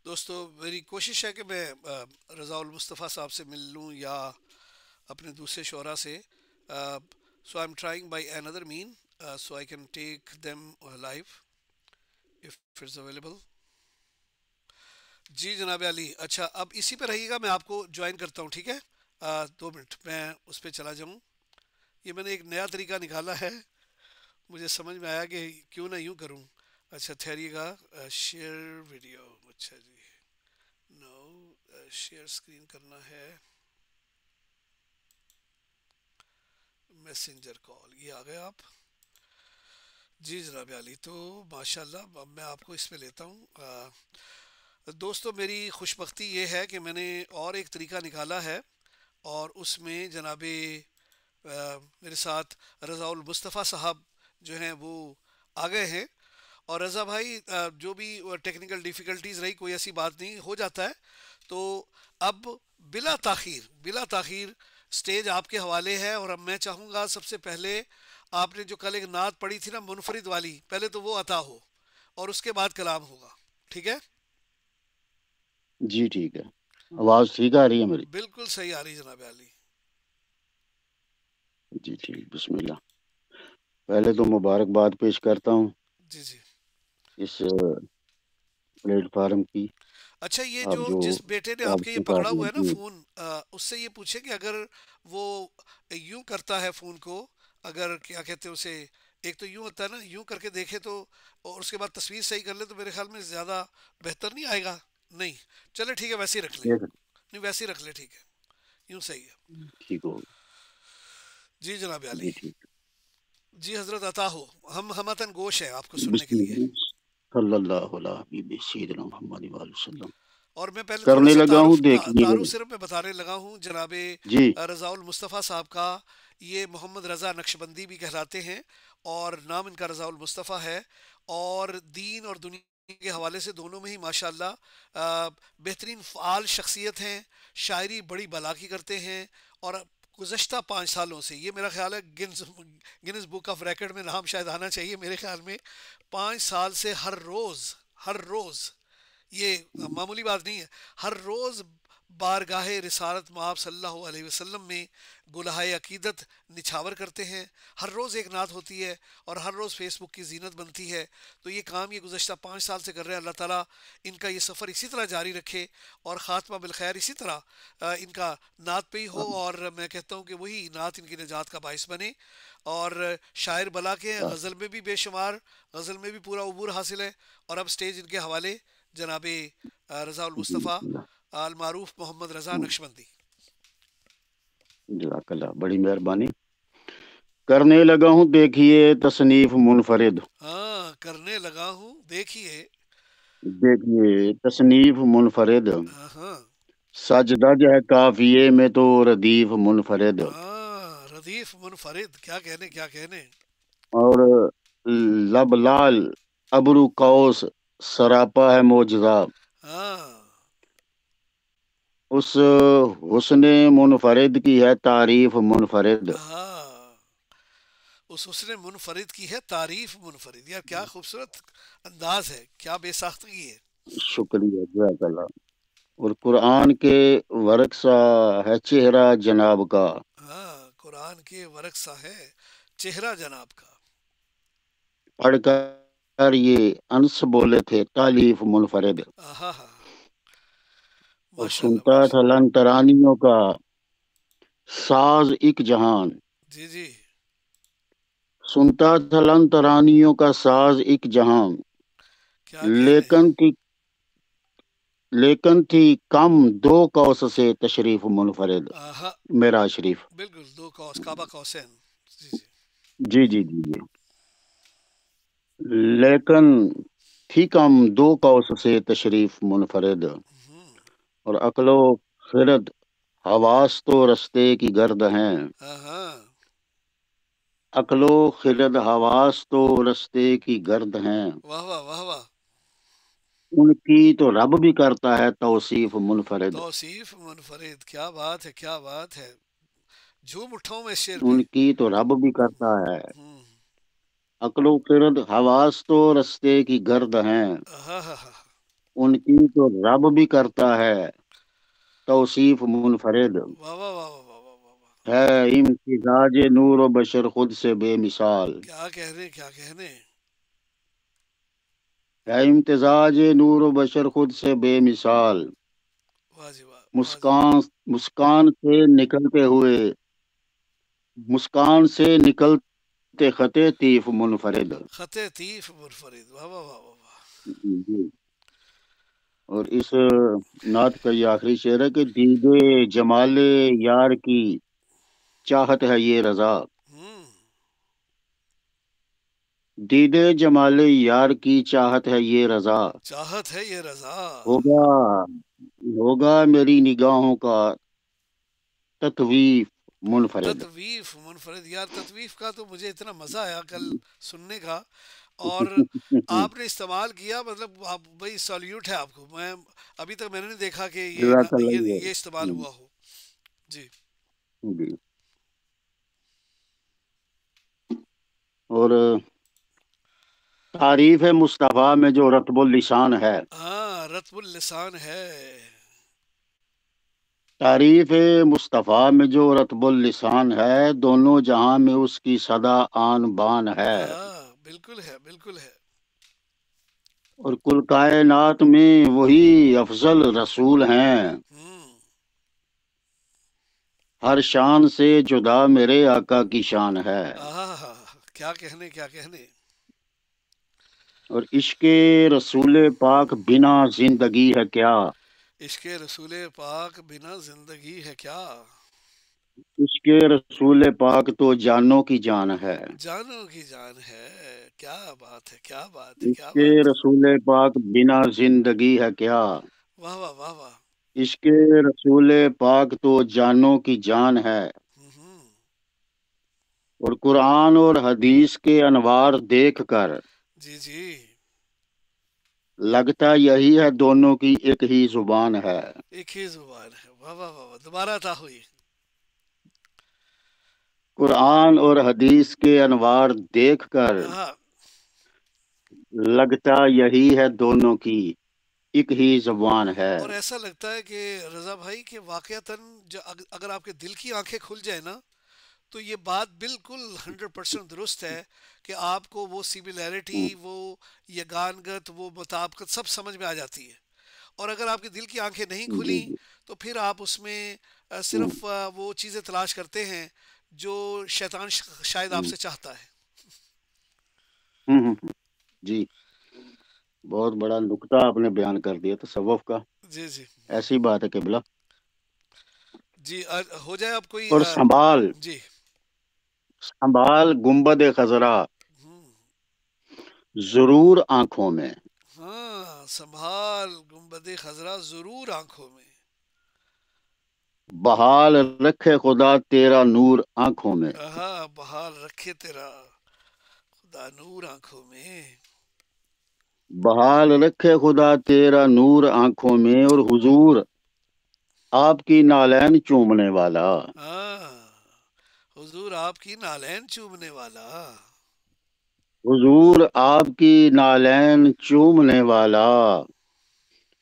دوستو میری کوشش ہے کہ میں رضا المصطفیٰ صاحب سے مل لوں یا اپنے دوسرے شعراء سے. سو آئی ایم ٹرائنگ بائی اندر مین so I can take them live if it's available. جی جناب علی، اچھا اب اسی پہ رہیے گا، میں آپ کو جوائن کرتا ہوں، ٹھیک ہے؟ 2 منٹ میں اس پہ چلا جاؤں. یہ میں نے ایک نیا طریقہ نکالا ہے، مجھے سمجھ میں آیا کہ کیوں نہ یوں کروں. اچھا ٹھہریے گا. شیئر ویڈیو، اچھا جی، نو شیئر اسکرین کرنا ہے. میسنجر کال، یہ آ گئے آپ. جی جناب علی، تو ماشاء اللہ اب میں آپ کو اس پہ لیتا ہوں. دوستو میری خوش بختی یہ ہے کہ میں نے اور ایک طریقہ نکالا ہے، اور اس میں جناب میرے ساتھ رضا المصطفیٰ صاحب جو ہیں وہ آ گئے ہیں. اور رضا بھائی جو بھی ٹیکنیکل ڈیفیکلٹیز رہی، کوئی ایسی بات نہیں، ہو جاتا ہے. تو اب بلا تاخیر سٹیج آپ کے حوالے ہے، اور اب میں چاہوں گا سب سے پہلے آپ نے جو کل ایک نعت پڑھی تھی نا منفرد والی، پہلے تو وہ عطا ہو اور اس کے بعد کلام ہوگا. ٹھیک ہے؟ جی ٹھیک ہے. آواز ٹھیک آ رہی ہے میری؟ بالکل صحیح آ رہی جناب علی. جی ٹھیک، بسم اللہ. پہلے تو مبارکباد پیش کرتا ہوں جی جی. اس پلیٹ فارم کی. اچھا یہ آپ جو جو جس بیٹے نے آپ کے یہ رابطے پکڑا قائم ہوا ہے نا کی. فون، اس سے یہ پوچھے کہ اگر وہ یوں کرتا ہے فون کو، اگر کیا کہتے ہیں اسے، ایک تو یوں ہوتا ہے نا، یوں کر کے دیکھے تو، اور اس کے بعد تصویر صحیح کر لے تو میرے خیال میں زیادہ بہتر نہیں آئے گا. نہیں چلے ٹھیک ہے، ویسے ہی رکھ لیں. نہیں ویسے ہی رکھ لیں، ٹھیک ہے، یوں صحیح ہے. ٹھیک ہوگا. جی جناب علی. جی ٹھیک. جی حضرت عطا ہو، ہم ہمتن گوش ہیں آپ کو سننے کے بسم لیے. اللہ صلی اللہ علیہ حبیب سیدنا محمد وآلہ وسلم. اور میں پہلے تھوڑا کرنے سا لگا ہوں، دیکھیے. تعارف صرف میں بتانے لگا ہوں. جناب جی رضا المصطفیٰ صاحب کا یہ محمد رضا نقشبندی بھی کہلاتے ہیں، اور نام ان کا رضا المصطفیٰ ہے. اور دین اور دنیا کے حوالے سے دونوں میں ہی ماشاءاللہ بہترین فعال شخصیت ہیں. شاعری بڑی بلا کی کرتے ہیں، اور گزشتہ 5 سالوں سے یہ میرا خیال ہے گنز بک آف ریکارڈ میں نام شاید آنا چاہیے میرے خیال میں. 5 سال سے ہر روز یہ معمولی بات نہیں ہے، ہر روز بارگاہ رسالت مآب صلی اللہ علیہ وسلم میں گلہائے عقیدت نچھاور کرتے ہیں. ہر روز ایک نعت ہوتی ہے، اور ہر روز فیس بک کی زینت بنتی ہے. تو یہ کام یہ گزشتہ 5 سال سے کر رہے ہیں. اللہ تعالیٰ ان کا یہ سفر اسی طرح جاری رکھے، اور خاتمہ بالخیر اسی طرح ان کا نعت پہ ہی ہو، اور میں کہتا ہوں کہ وہی نعت ان کی نجات کا باعث بنے. اور شاعر بلا کے ہیں، غزل میں بھی بے شمار، غزل میں بھی پورا عبور حاصل ہے. اور اب سٹیج ان کے حوالے جناب رضا جی المصطفیٰ بسم اللہ. المعروف محمد رضا نقشبندی. جزاک اللہ، بڑی مہربانی. کرنے لگا ہوں دیکھیے تصنیف منفرد. ہاں کرنے لگا ہوں دیکھیے. دیکھیے تصنیف منفرد. ہاں ہاں. سج دج ہے کافیے میں تو ردیف منفرد. ہاں ردیف منفرد، کیا کہنے کیا کہنے. اور لب لال ابرو قوس سراپا ہے معجزہ. ہاں اس حسن منفرد کی ہے تعریف منفرد. ہاں. اس حسن منفرد کی ہے تعریف منفرد. یار کیا خوبصورت انداز ہے، کیا بے ساختگی ہے. شکریہ، جزاک اللہ. اور قرآن کے ورق سا ہے چہرہ جناب کا. ہاں قرآن کے ورق سا ہے چہرہ جناب کا. پڑھ کر یہ انس بولے تھے تالیف منفرد. ہاں ہاں. اور ماشاء اللہ سنتا ماشاء تھا لن ترانیوں کا ساز ایک جہان. اللہ. جی جی. سنتا تھا لن ترانیوں کا ساز ایک جہان. کیا کہنے. لیکن تھی کم دو کوس سے تشریف منفرد. ہاں میرا شریف. بالکل، دو قوس، کعبہ قوسین. جی جی. جی جی جی جی. لیکن تھی کم دو کوس سے تشریف منفرد. ہوں. اور عقل و خرد حواس تو رستے کی گرد ہیں. ہاں ہاں. عقل و خرد حواس تو رستے کی گرد ہیں. واہ واہ واہ واہ. ان کی تو رب بھی کرتا ہے توصیف منفرد. توصیف منفرد، کیا بات ہے کیا بات ہے. جھوم اٹھاؤں میں اس شعر پہ. ان کی تو رب بھی کرتا ہے. ہوں. عقل و خرد حواس تو رستے کی گرد ہیں. ہاں ہاں ہاں. ان کی تو رب بھی کرتا ہے توصیف منفرد، واہ واہ واہ واہ واہ واہ واہ واہ۔ ہے امتزاج نور و بشر خود سے بے مثال، کیا کہنے کیا کہنے۔ ہے امتزاج نور و بشر خود سے بے مثال، واہ جی واہ واہ جی واہ۔ مسکان مسکان سے نکلتے ہوئے، مسکان سے نکلتے خطے طیف منفرد۔ خط طیف منفرد، واہ واہ واہ واہ واہ۔ جی، اور اس نعت کا یہ آخری شعر ہے کہ دیدے جمال یار کی چاہت ہے یہ رضا، ہوں، دیدے جمال یار کی چاہت ہے یہ رضا، چاہت ہے یہ رضا۔ ہوگا ہوگا میری نگاہوں کا تطویف منفرد۔ تطویف منفرد، یار تطویف کا تو مجھے اتنا مزہ آیا کل سننے کا، اور آپ نے استعمال کیا، مطلب آپ بھائی سالیوٹ ہے آپ کو، میں ابھی تک میں نے نہیں دیکھا کہ جزاک اللہ یہ استعمال ہوا ہو۔ جی جی، اور تعریف مصطفیٰ میں جو رتب اللسان ہے، ہاں، رتب اللسان ہے۔ تعریف مصطفیٰ میں جو رتب اللسان ہے، دونوں جہاں میں اس کی صدا آن بان ہے، ہاں بالکل ہے، بالکل ہے۔ اور کل کائنات میں وہی افضل رسول ہیں، ہوں، ہر شان سے جدا میرے آقا کی شان ہے، آہا، کیا کہنے کیا کہنے۔ اور عشق رسول پاک بنا زندگی ہے کیا، عشق رسول پاک بنا زندگی ہے کیا، عشق رسول پاک تو جانوں کی جان ہے، جانوں کی جان ہے۔ کیا بات ہے، کیا بات ہے، کیا عشق بات ہے۔ رسول پاک بنا زندگی ہے کیا، واہ واہ واہ واہ۔ عشق رسول پاک تو جانوں کی جان ہے، ہوں، اور قرآن اور حدیث کے انوار دیکھ کر جی جی، لگتا یہی ہے دونوں کی ایک ہی زبان ہے، ایک ہی زبان ہے۔ واہ واہ واہ واہ، دوبارہ تھا ہوئی۔ قرآن اور حدیث کے انوار دیکھ کر ہاں، لگتا یہی ہے دونوں کی ایک ہی زبان ہے، اور ایسا لگتا ہے کہ رضا بھائی کہ واقعتاً اگر آپ کے دل کی آنکھیں کھل جائیں نا، تو یہ بات بالکل 100% درست ہے کہ آپ کو وہ سملیرٹی، وہ یگانگت، وہ مطابقت سب سمجھ میں آ جاتی ہے۔ اور اگر آپ کے دل کی آنکھیں نہیں جی کھلیں جی، تو پھر آپ اس میں صرف وہ چیزیں تلاش کرتے ہیں جو شیطان شاید آپ سے چاہتا ہے۔ جی، بہت بڑا نقطہ آپ نے بیان کر دیا تصوف کا، جی جی ایسی بات ہے قبلہ، جی، ہو جائے اب کوئی اور سنبھال جی، سنبھال گنبد خضرا ہوں، ضرور آنکھوں میں، ہاں، سنبھال گنبد خضرا ضرور آنکھوں میں، بحال رکھے خدا تیرا نور آنکھوں میں، ہاں، بحال رکھے تیرا خدا نور آنکھوں میں۔ بحال رکھے خدا تیرا نور آنکھوں میں، اور حضور آپ کی نالین چومنے والا، ہاں، حضور آپ کی نالین چومنے والا۔ حضور آپ کی نالین چومنے والا،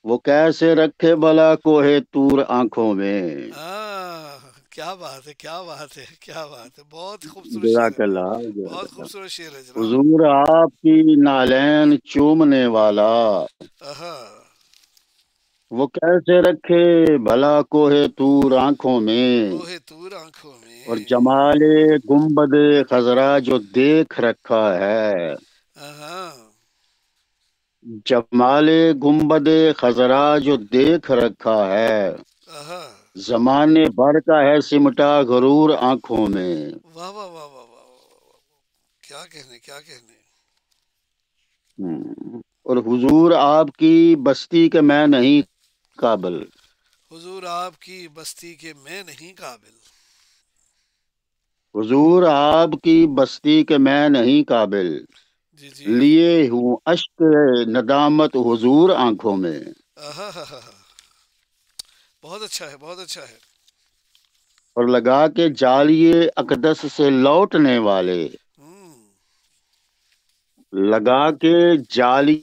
وہ کیسے رکھے بلا کوہ طور آنکھوں میں۔ ہاں، کیا بات ہے، کیا بات ہے، کیا بات ہے، بہت خوبصورت شعر جزاک ہے، اللہ جزاک بہت اللہ، خوبصورت شعر ہے جناب۔ حضور آپ کی نالین چومنے والا، ہاں، وہ کیسے رکھے بھلا کوہ طور آنکھوں میں، کوہ طور آنکھوں اور میں۔ جمال گنبد خضرا جو دیکھ رکھا ہے، ہاں، جمال گنبد خضرا جو دیکھ رکھا ہے، ہاں، زمانے بھر کا ہے سمٹا غرور آنکھوں میں۔ واہ واہ واہ واہ واہ واہ واہ، کیا کہنے کیا کہنے۔ اور حضور آپ کی بستی کے میں نہیں قابل، حضور آپ کی بستی کے میں نہیں قابل۔ حضور آپ کی بستی کے میں نہیں قابل، جی جی، لیے ہوں اشک ندامت حضور آنکھوں میں، ہاں، بہت اچھا ہے، بہت اچھا ہے۔ اور لگا کے جالیے اقدس سے لوٹنے والے، ہوں، لگا کے جالیے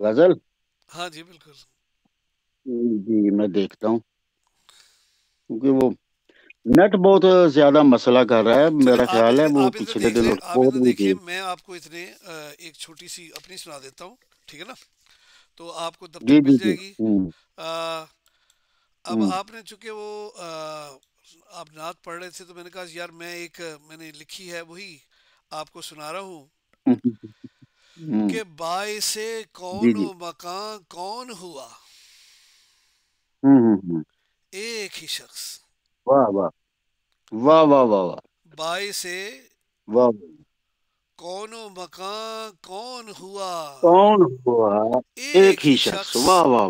غزل؟ ہاں جی بالکل. جی میں دیکھتا ہوں، کیونکہ وہ نیٹ بہت زیادہ مسئلہ کر رہا ہے، چلے میرا آپ خیال ہے اتنے وہ آپ اتنے پچھلے دیکھ دن لیں، آپ رپورٹ اتنے بھی دیکھیں، تھی۔ میں آپ کو اتنے ایک چھوٹی سی اپنی سنا دیتا ہوں، ٹھیک ہے نا؟ تو آپ کو تب جی تک جی مل جی جائے گی. آ، اب ہوں آپ نے چونکہ وہ آپ نعت پڑھ رہے تھے تو میں نے کہا یار میں نے لکھی ہے وہی آپ کو سنا رہا ہوں ہوں کہ باعث جی کون جی و مکان کون ہوا ہوں ایک ہی شخص. واہ واہ واہ واہ واہ واہ باعث واہ، کون و مکان کون ہوا کون ہوا ایک ایک ہی ہی شخص، شخص. واہ واہ،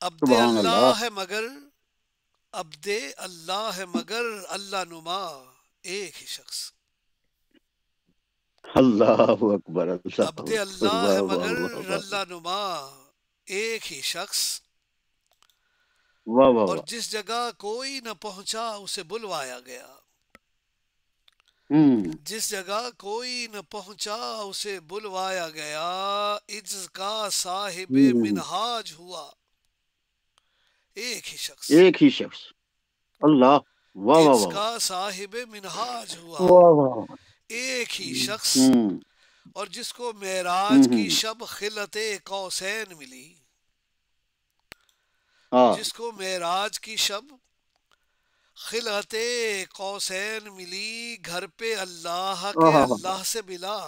عبد سبحان اللہ، اللہ ہے مگر عبد اللہ ہے مگر اللہ نما ایک ہی شخص. اللہ اکبر، اللہ عبد اکبر، اللہ ہے واہ واہ مگر واہ واہ اللہ نما ایک ہی شخص. واہ واہ اور واہ، جس جگہ کوئی نہ پہنچا اسے بلوایا گیا. ہوں جس جگہ کوئی نہ پہنچا اسے بلوایا گیا. عجز کا صاحب ہوں منہاج ہوا ایک ہی شخص. ایک ہی شخص، اللہ، واہ واہ عجز واہ کا صاحب منہاج ہوا واہ واہ واہ، ایک ہی شخص. ہوں اور جس کو معراج کی ہوں شب خلت قوسین ملی. ہاں جس کو معراج کی شب خلعت قوسین ملی. گھر پہ اللہ ہاں کے ہاں ہاں، اللہ سے ملا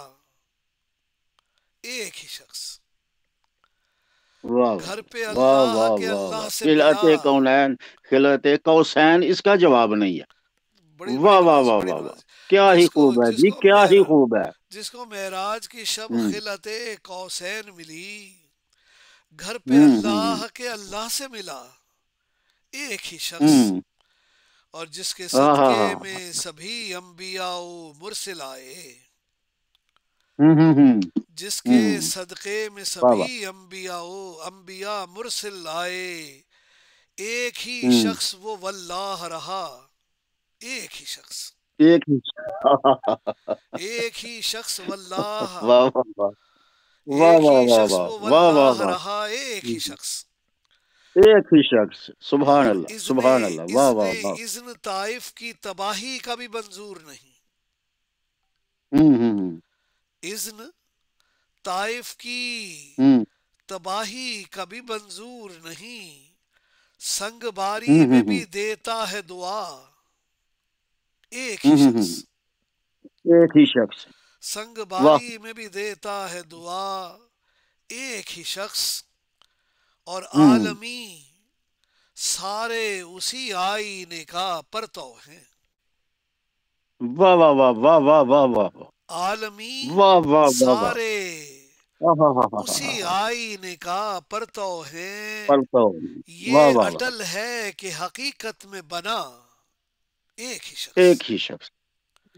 ایک ہی شخص. واہ گھر پہ واہ اللہ واہ کے واہ اللہ واہ، سے خلعت ملا. کونین، خلعت کوسین، اس کا جواب نہیں ہے، بڑی بڑی واہ واہ نماز واہ بڑی واہ واہ، نماز. کیا ہی خوب ہے جی، کیا ہی خوب ہے، جس کو معراج کی شب ہوں خلعت قوسین ملی. گھر پہ ہوں اللہ کے اللہ سے ملا ایک ہی شخص. ہوں اور جس کے ہاں ہاں صدقے ہاں، میں سبھی انبیاء و مرسل آئے. ہوں جس کے ہوں، صدقے میں واہ واہ، سبھی انبیاء مرسل آئے. ایک ہی ہوں شخص وہ واللہ رہا ایک ہی شخص. ایک ہی ایک ہی شخص واللہ. واہ واہ واہ واہ ایک واہ ہی واہ شخص واہ وہ واہ واہ واللہ واہ، رہا ایک ہی شخص. ایک ہی شخص، سبحان اور اللہ سبحان اللہ، واہ واہ واہ، اذن طائف کی تباہی کا بھی منظور نہیں. ہوں اذن طائف کی ہوں تباہی کا بھی منظور نہیں. سنگ باری ہوں میں ہوں ہوں بھی دیتا ہے دعا ایک ہی ہوں ہوں شخص. ہوں، ایک ہی شخص، سنگ واہ، باری میں بھی دیتا ہے دعا ایک ہی شخص. اور ہوں عالمی سارے اسی آئینے کا پرتو ہیں. واہ واہ واہ واہ واہ واہ واہ عالمی واہ واہ واہ واہ، سارے ہاں ہاں ہاں ہاں اسی ہاں، آئینے کا پرتو ہیں. پڑھتا ہوں، واہ یہ واہ واہ، اٹل ہے کہ حقیقت میں بنا ایک ہی شخص. ایک ہی شخص،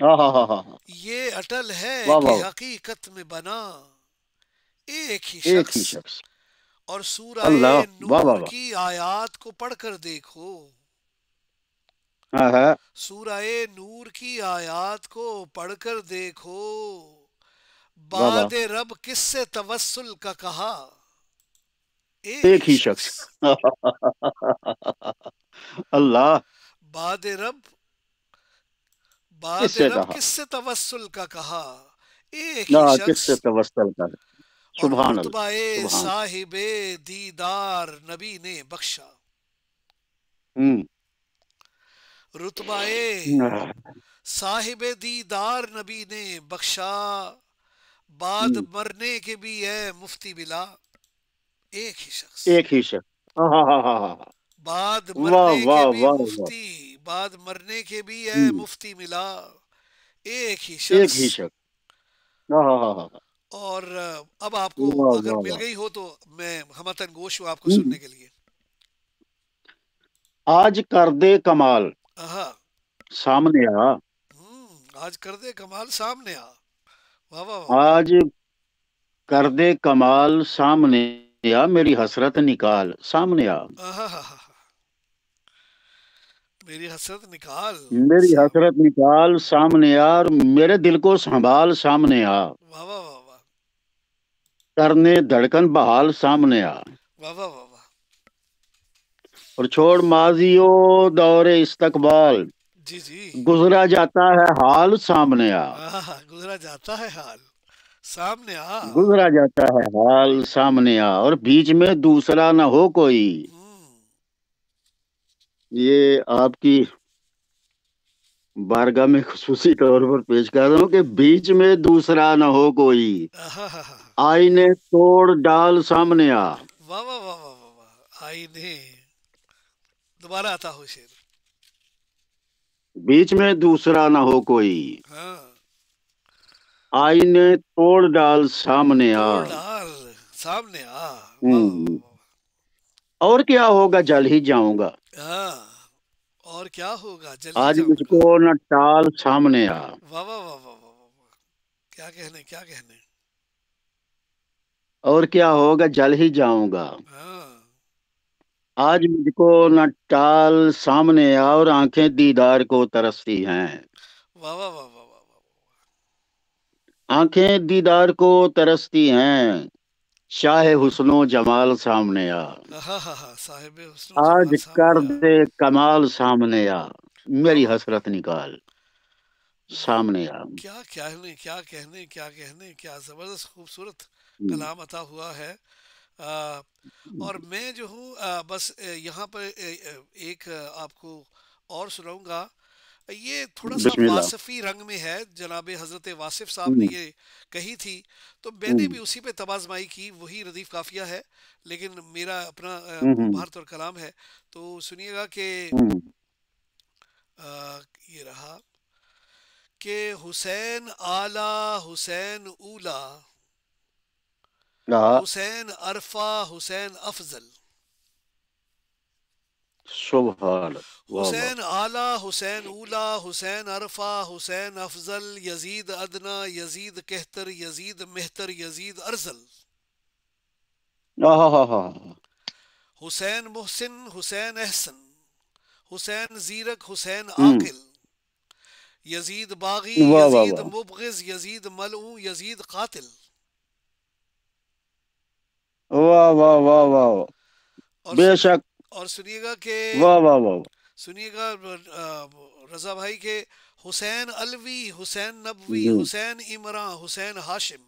ہاں ہاں ہاں ہاں ہاں، یہ اٹل ہے واہ کہ واہ، حقیقت میں بنا ایک ہی ایک شخص. ہی شخص، اور سورہ اللہ، واہ نور واہ واہ، کی آیات کو پڑھ کر دیکھو. ہاں ہاں، سورہ نور کی آیات کو پڑھ کر دیکھو. واہ واہ، باد رب کس سے توسل کا کہا ایک ہی شخص، اللہ، باد رب کس باد سے رب کہا، کس سے توسل کا کہا ایک نہ ہی کس شخص. سے توسل کر، اور سبحان اللہ رتبہ سبحان، صاحب دیدار نبی نے بخشا. ہوں رتبہ صاحب دیدار نبی نے بخشا. بعد مرنے کے بھی ہے مفتی بلا ایک ہی شخص. ایک ہی شخص، ہاں ہاں ہاں ہاں ہاں، بعد واہ مرنے کے واہ بھی واہ واہ، مفتی بعد مرنے کے بھی ہے مفتی ملا ایک ہی ایک شخص. ہی شخص، ہاں ہاں ہاں ہاں، اور اب آپ کو واہ اگر واہ مل واہ، گئی ہو تو میں ہمتن گوش ہوں آپ کو سننے کے لیے. آج کر دے کمال ہاں سامنے آ، آج کر دے کمال سامنے آ. واہ واہ واہ واہ. آج کر دے کمال سامنے آ، میری حسرت نکال سامنے آ، میری حسرت نکال میری سام. حسرت نکال سامنے آ، اور میرے دل کو سنبھال سامنے آ، واہ واہ واہ واہ. کرنے دھڑکن بحال سامنے آ، واہ واہ واہ واہ، اور چھوڑ ماضی و دور استقبال، جی جی، گزرا جاتا ہے حال سامنے آ، گزرا جاتا ہے حال سامنے آ، گزرا جاتا ہے حال سامنے آ، اور بیچ میں دوسرا نہ ہو کوئی. ہوں، یہ آپ کی بارگاہ میں خصوصی طور پر پیش کر رہا ہوں کہ بیچ میں دوسرا نہ ہو کوئی، آہا، آئینے توڑ ڈال سامنے آ. واہ واہ واہ واہ واہ واہ، آئینے، دوبارہ آتا ہو شیر، بیچ میں دوسرا نہ ہو کوئی، ہاں، آئینے توڑ ڈال سامنے آ. توڑ ڈال سامنے آ، واہ واہ ہوں. واہ اور کیا ہوگا جل ہی جاؤں گا، واہ، ہاں، اور کیا ہوگا جل ہی آج جاؤں مجھ گا، کو نہ ٹال سامنے آ. واہ واہ واہ واہ واہ واہ واہ، کیا کہنے کیا کہنے، اور کیا ہوگا جل ہی جاؤں گا، ہاں، آج مجھ کو نہ ٹال سامنے آ، اور آنکھیں دیدار کو ترستی ہیں. واہ واہ واہ واہ واہ واہ، آنکھیں دیدار کو ترستی ہیں، شاہ حسن و جمال سامنے آ. ہاں ہاں ہاں، صاحب حسن و آج جمال کر سامنے آ، دے کمال سامنے آ، واہ میری واہ، حسرت نکال سامنے آ. کیا کہنے کیا کہنے کیا کہنے، کیا زبردست خوبصورت کلام عطا ہوا ہے. آ، اور میں جو ہوں بس یہاں پر ایک آپ کو اور سناؤں گا. یہ تھوڑا سا بسم اللہ. واصفی رنگ میں ہے، جناب حضرت واصف صاحب نے یہ کہی تھی، تو میں نے بھی اسی پہ تبازمائی کی، وہی ردیف قافیہ ہے لیکن میرا اپنا بہر طور کلام ہے. تو سنیے گا کہ یہ رہا کہ حسین اعلی، حسین اولا، حسین عرفہ، حسین افضل، سبحان. واہ واہ. حسین اعلی، حسین اولا، حسین عرفہ، حسین افضل، یزید ادنا، یزید کہتر، یزید مہتر، یزید ارزل، حسین محسن، حسین احسن، حسین زیرک، حسین عاقل، یزید باغی، واہ واہ یزید واہ. مبغض، یزید ملعون، یزید قاتل. واہ واہ واہ واہ. اور بے سنیے شک. اور سنیے گا کہ واہ واہ واہ. سنیے گا رضا بھائی کے حسین علوی، حسین نبوی، جی. حسین عمران، حسین ہاشم،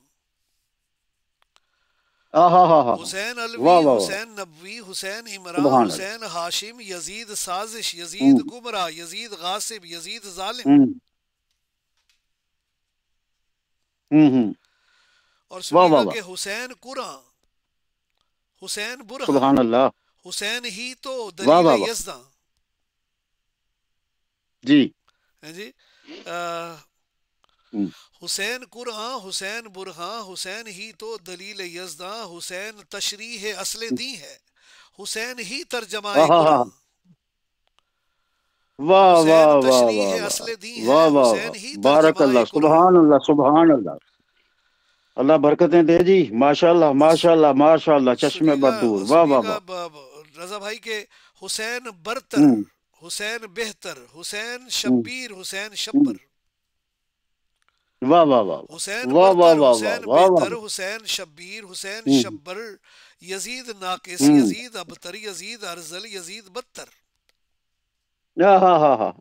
حسین علوی، واہ واہ واہ. حسین نبوی، حسین عمران، سبحان اللہ. حسین ہاشم، یزید سازش، یزید گمراہ، یزید غاصب، یزید ظالم. اور واہ سنیے واہ گا واہ. کہ حسین قرآن، حسین برہاں، سبحان اللہ. حسین ہی تو واہ دلیل واہ واہ. یزداں. جی. ہیں جی، ہوں. حسین قرآن، حسین برہاں، حسین ہی تو دلیل یزداں، حسین تشریح اصل دین ہے، حسین ہی ترجمہ واہ قرآن. واہ حسین واہ واہ تشریح واہ واہ. اصل دین ہے، واہ واہ واہ. حسین ہی بارک ترجمہ اللہ. قرآن. سبحان اللہ. سبحان اللہ. اللہ برکتیں دے جی. ماشاء اللہ اور ماشاء اللہ ماشاء اللہ. چشمے بدور. واہ سنیے واہ گا واہ. رضا بھائی کے حسین برتر، حسین بہتر، حسین شبیر، حسین شبر، واہ واہ واہ. حسین واہ واہ برتر، واہ واہ. حسین واہ واہ بہتر، واہ. حسین شبیر، حسین شبر، یزید ناقص، یزید ابتر، یزید ارزل، یزید بدتر، ہاں ہاں ہاں ہاں.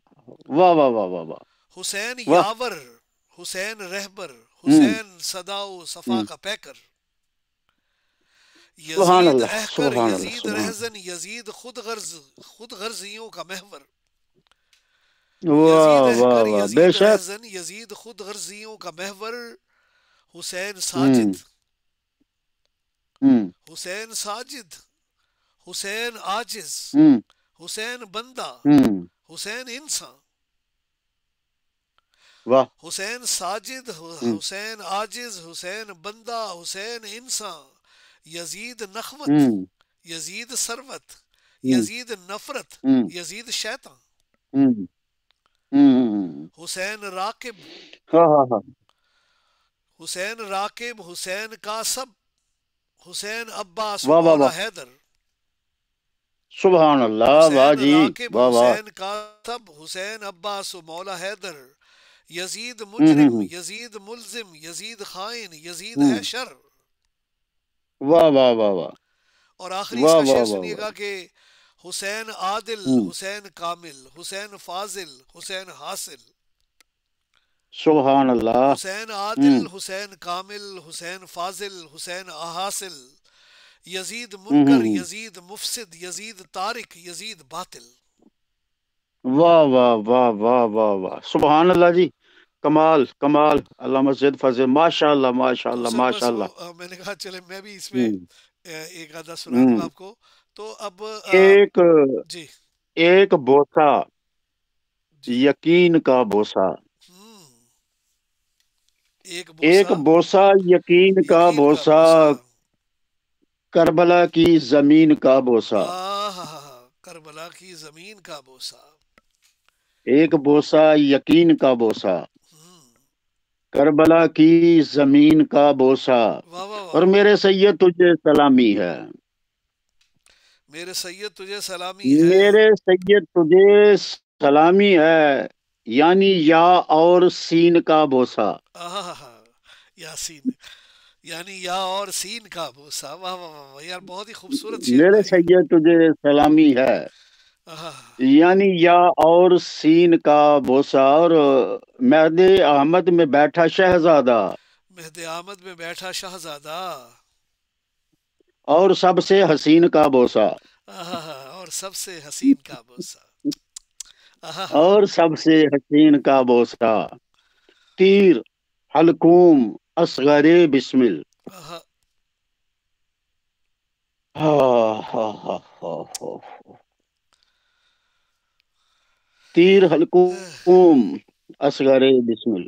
واہ واہ واہ واہ واہ. حسین واہ. یاور، حسین رہبر، حسین صدا و صفا کا پیکر، سبحان یزید اللہ. احکر، سبحان اللہ. یزید سبحان. رہزن، یزید خود غرضیوں کا محور، یزید واہ واہ احکر، واہ. بے یزید شک. رہزن، یزید خود غرضیوں کا محور، حسین ساجد، حسین ساجد، حسین عاجز، حسین بندہ، حسین انسان، واہ. حسین ساجد، حسین عاجز، حسین بندہ، حسین انسان، یزید نخوت، یزید ثروت، یزید نفرت، یزید شیطان، حسین راکب، ہاں ہاں ہاں. حسین راکب، حسین قاسب، حسین عباس و واہ واہ مولا واہ. حیدر، سبحان اللہ. واہ حسین جی. راکب، واہ واہ. حسین قاسب، حسین عباس و مولا حیدر، یزید مجرم، یزید ملزم، یزید خائن، یزید ہے شر، واہ واہ واہ واہ اور آخری اس واہ کا واہ شعر واہ سنیے واہ گا کہ حسین عادل، ہوں، حسین کامل، حسین فاضل، حسین حاصل، سبحان اللہ. حسین عادل، ہوں حسین کامل، حسین فاضل، حسین حاصل، یزید منکر، ہوں. یزید مفسد، یزید تارک، یزید باطل. واہ واہ واہ واہ واہ واہ سبحان اللہ جی. کمال کمال. علامہ سید فضل، ماشاء اللہ ماشاء تو اللہ سر ماشاء بس وہ اللہ. میں نے کہا چلے میں بھی اس میں ہوں ایک آدھا سنا دوں ہوں. آپ کو. تو اب ایک جی ایک بوسہ جی یقین کا بوسہ. ہوں ایک ایک بوسہ بوسہ یقین کا یقین کا بوسہ، بوسہ. کربلا کی زمین کا بوسہ. کربلا کی زمین کا بوسہ. ایک بوسہ یقین کا بوسہ، ہوں کربلا کی زمین کا بوسہ. واہ واہ اور واہ واہ. میرے سید تجھے سلامی ہے. میرے سید تجھے سلامی ہے. میرے سید تجھے سلامی ہے، یعنی یا اور سین کا بوسہ. یاسین، یعنی یا اور سین کا بوسہ. واہ واہ واہ واہ. یار بہت ہی خوبصورت شعر میرے بھائی. سید تجھے سلامی ہے، آہا. یعنی یا اور سین کا بوسہ. اور مہد احمد میں بیٹھا شہزادہ، مہد آمد میں بیٹھا شہزادہ. اور سب سے حسین کا بوسہ. اور سب سے حسین کا بوسہ. آہا. اور سب سے حسین کا بوسہ. تیر حلقوم اصغر بسمل. آہا. ہاں ہاں ہاں ہاں ہاں. تیر حلقوم اصغر بسمل.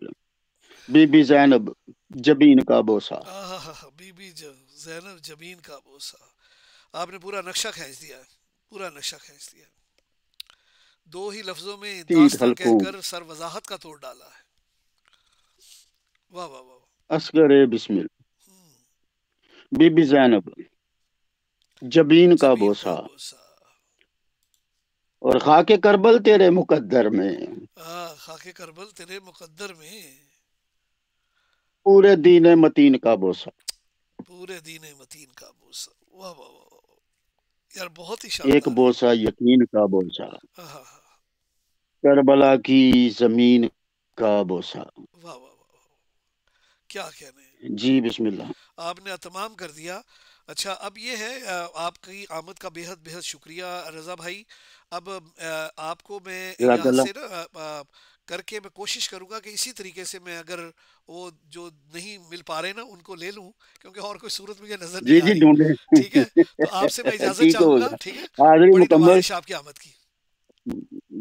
بی بی زینب جبین کا بوسہ. بی بی زینب جبین کا بوسہ. آپ نے پورا نقشہ کھینچ دیا ہے، پورا نقشہ کھینچ دیا ہے. دو ہی لفظوں میں تیر داستاں کہہ حلقوم کر سر وضاحت کا توڑ ڈالا ہے. واہ واہ واہ. اصغر بسمل. بی بی زینب جبین کا جبین کا بوسہ. بوسہ. اور خاک کربل تیرے مقدر میں، خاک کربل تیرے مقدر میں، پورے دین متین کا بوسہ. پورے دین متین کا بوسہ. واہ واہ واہ واہ. یار بہت ہی ایک شاندار ہے. بوسہ یقین کا بوسہ، آہا. کربلا کی زمین کا بوسہ. واہ واہ واہ. کیا کہنے. جی بسم اللہ. آپ نے تمام کر دیا. اچھا اب یہ ہے آپ کی آمد کا بے حد شکریہ رضا بھائی. اب آپ کو میں جزاک یہاں اللہ. سے نا کر کے میں کوشش کروں گا کہ اسی طریقے سے میں اگر وہ جو نہیں مل پا رہے نا ان کو لے لوں، کیونکہ اور کوئی صورت مجھے نظر جی نہیں آ جی رہی. ڈھونڈے. ٹھیک ہے. تو آپ سے میں اجازت ٹھیک چاہوں گا. ہوگا. ٹھیک ہے. حاضری بڑی مکمل. نمائش آپ کی آمد کی.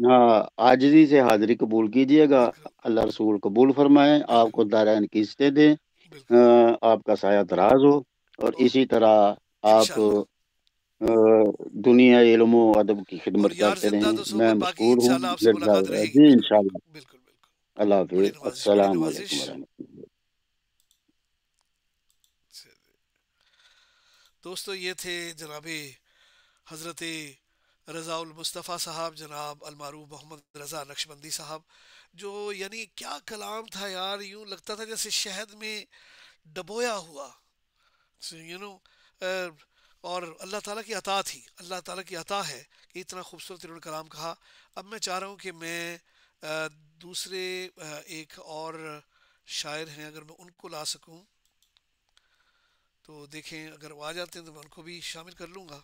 ہاں، عاجزی سے حاضری قبول کیجیے گا. بالکل اللہ رسول قبول فرمائے، آپ بالکل کو دارین کی عزتیں دیں، بالکل. آپ کا سایہ دراز ہو. اور او اسی طرح آپ انشاءاللہ. دنیا علم و ادب کی اور خدمت یار کرتے زندہ رہیں. تو میں صحبت باقی مشکور ہوں. انشاءاللہ آپ سے مرزا ملاقات رہے گی. جی بالکل انشاءاللہ. بالکل بالکل. اللہ بڑی حافظ. نوازش بڑی السلام نوازش. علیکم ورحمۃ اللہ. دوستو یہ تھے جناب حضرت رضا المصطفیٰ صاحب، جناب المعروف محمد رضا نقشبندی صاحب. جو یعنی کیا کلام تھا یار، یوں لگتا تھا جیسے شہد میں ڈبویا ہوا. You know. اور اللہ تعالیٰ کی عطا تھی، اللہ تعالیٰ کی عطا ہے کہ اتنا خوبصورت انہوں نے کلام کہا. اب میں چاہ رہا ہوں کہ میں دوسرے ایک اور شاعر ہیں اگر میں ان کو لا سکوں تو دیکھیں، اگر وہ آ جاتے ہیں تو میں ان کو بھی شامل کر لوں گا.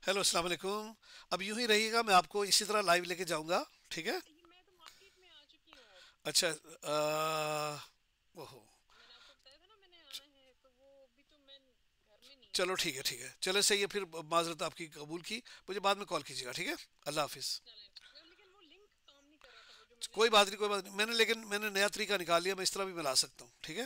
ہیلو السلام علیکم. اب یوں ہی رہیے گا، میں آپ کو اسی طرح لائیو لے کے جاؤں گا. ٹھیک ہے. اچھا. اوہو. چلو ٹھیک ہے ٹھیک ہے. چلے صحیح ہے پھر. معذرت آپ کی قبول کی. مجھے بعد میں کال کیجیے گا. ٹھیک ہے. اللہ حافظ. کوئی بات نہیں کوئی بات نہیں. میں نے لیکن میں نے نیا طریقہ نکال لیا، میں اس طرح بھی ملا سکتا ہوں. ٹھیک ہے.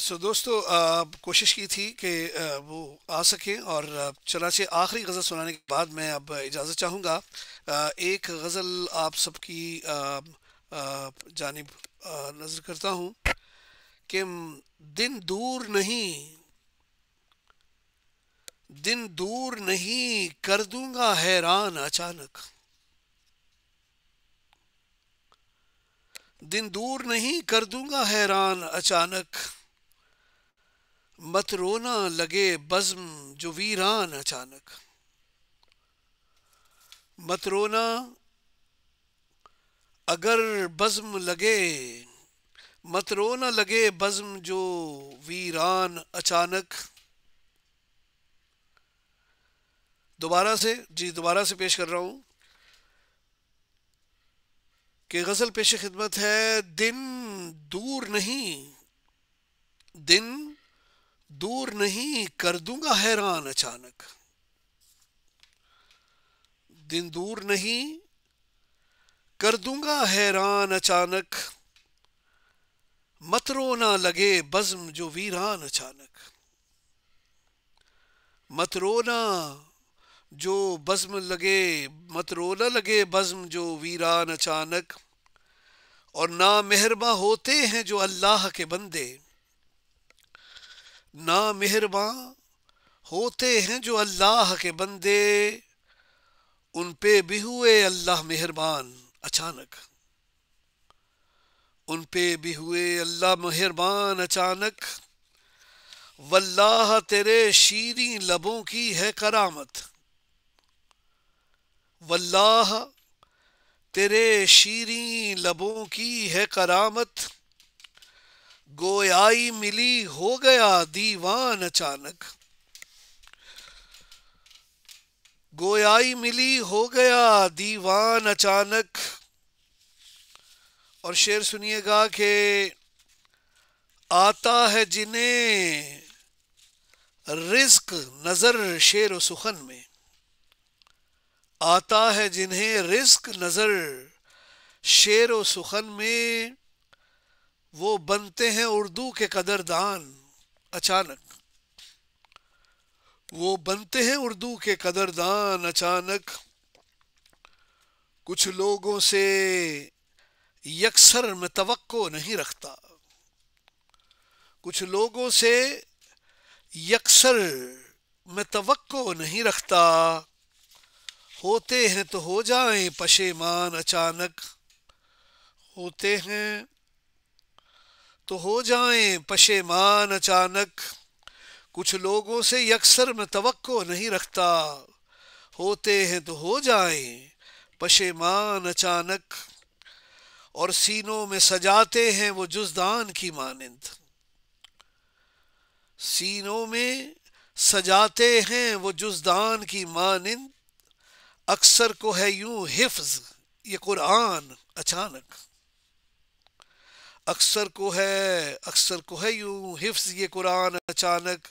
سو دوستو کوشش کی تھی کہ وہ آ سکیں، اور چنانچہ آخری غزل سنانے کے بعد میں اب اجازت چاہوں گا۔ ایک غزل آپ سب کی جانب نظر کرتا ہوں کہ دن دور نہیں، دن دور نہیں، کر دوں گا حیران اچانک، دن دور نہیں، کر دوں گا حیران اچانک، مت رونا لگے بزم جو ویران اچانک، مت رونا اگر بزم لگے، مت رونا لگے بزم جو ویران اچانک۔ دوبارہ سے پیش کر رہا ہوں کہ غزل پیش خدمت ہے۔ دن دور نہیں، دن دور نہیں، کر دوں گا حیران اچانک، دن دور نہیں، کر دوں گا حیران اچانک، مت رونا لگے بزم جو ویران اچانک، مت رونا جو بزم لگے، مت رونا لگے بزم جو ویران اچانک، اور نامہرباں ہوتے ہیں جو اللہ کے بندے، نامہرباں ہوتے ہیں جو اللہ کے بندے، ان پہ بھی ہوئے اللہ مہربان اچانک، ان پہ بھی ہوئے اللہ مہربان اچانک، واللہ تیرے شیریں لبوں کی ہے کرامت، واللہ تیرے شیریں لبوں کی ہے کرامت، گویائی ملی ہو گیا دیوان اچانک، گویائی ملی ہو گیا دیوان اچانک۔ اور شعر سنیے گا کہ آتا ہے جنہیں رزق نظر شعر و سخن میں، آتا ہے جنہیں رزق نظر شعر و سخن میں، وہ بنتے ہیں اردو کے قدردان اچانک، وہ بنتے ہیں اردو کے قدردان اچانک، کچھ لوگوں سے یکسر میں توقع نہیں رکھتا، کچھ لوگوں سے یکسر میں توقع نہیں رکھتا، ہوتے ہیں تو ہو جائیں پشیمان اچانک، ہوتے ہیں تو ہو جائیں پشیمان اچانک، کچھ لوگوں سے یکسر میں توقع نہیں رکھتا، ہوتے ہیں تو ہو جائیں پشیمان اچانک، اور سینوں میں سجاتے ہیں وہ جزدان کی مانند، سینوں میں سجاتے ہیں وہ جزدان کی مانند، اکثر کو ہے یوں حفظ یہ قرآن اچانک، اکثر کو ہے یوں حفظ یہ قرآن اچانک،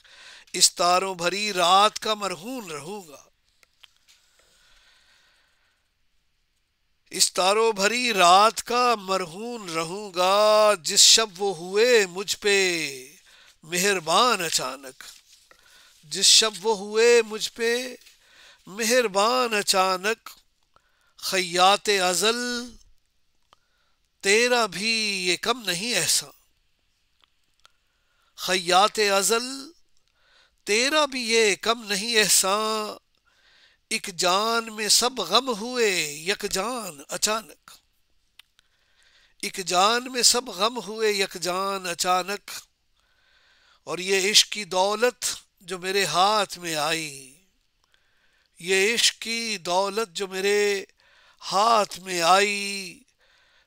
اس تاروں بھری رات کا مرہون رہوں گا، اس تاروں بھری رات کا مرہون رہوں گا، جس شب وہ ہوئے مجھ پہ مہربان اچانک، جس شب وہ ہوئے مجھ پہ مہربان اچانک، خیاط ازل تیرا بھی یہ کم نہیں احسان، خیاط ازل تیرا بھی یہ کم نہیں احسان، ایک جان میں سب غم ہوئے یک جان اچانک، ایک جان میں سب غم ہوئے یک جان اچانک، اور یہ عشق کی دولت جو میرے ہاتھ میں آئی، یہ عشق کی دولت جو میرے ہاتھ میں آئی،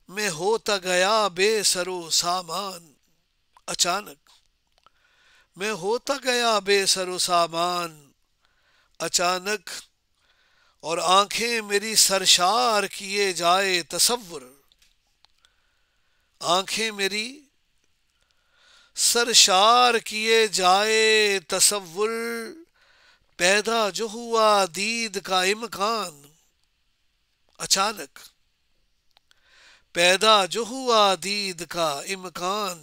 میں ہوتا گیا بے سر و سامان اچانک، میں ہوتا گیا بے سر و سامان اچانک، اور آنکھیں میری سرشار کیے جائے تصور، آنکھیں میری سرشار کیے جائے تصور، پیدا جو ہوا دید کا امکان اچانک، پیدا جو ہوا دید کا امکان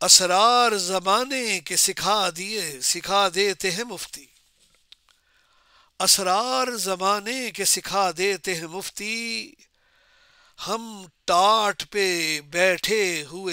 اسرار زمانے کے سکھا دیتے ہیں مفتی. اسرار زمانے کے سکھا دیتے ہیں مفتی. ہم ٹاٹ پہ بیٹھے ہوئے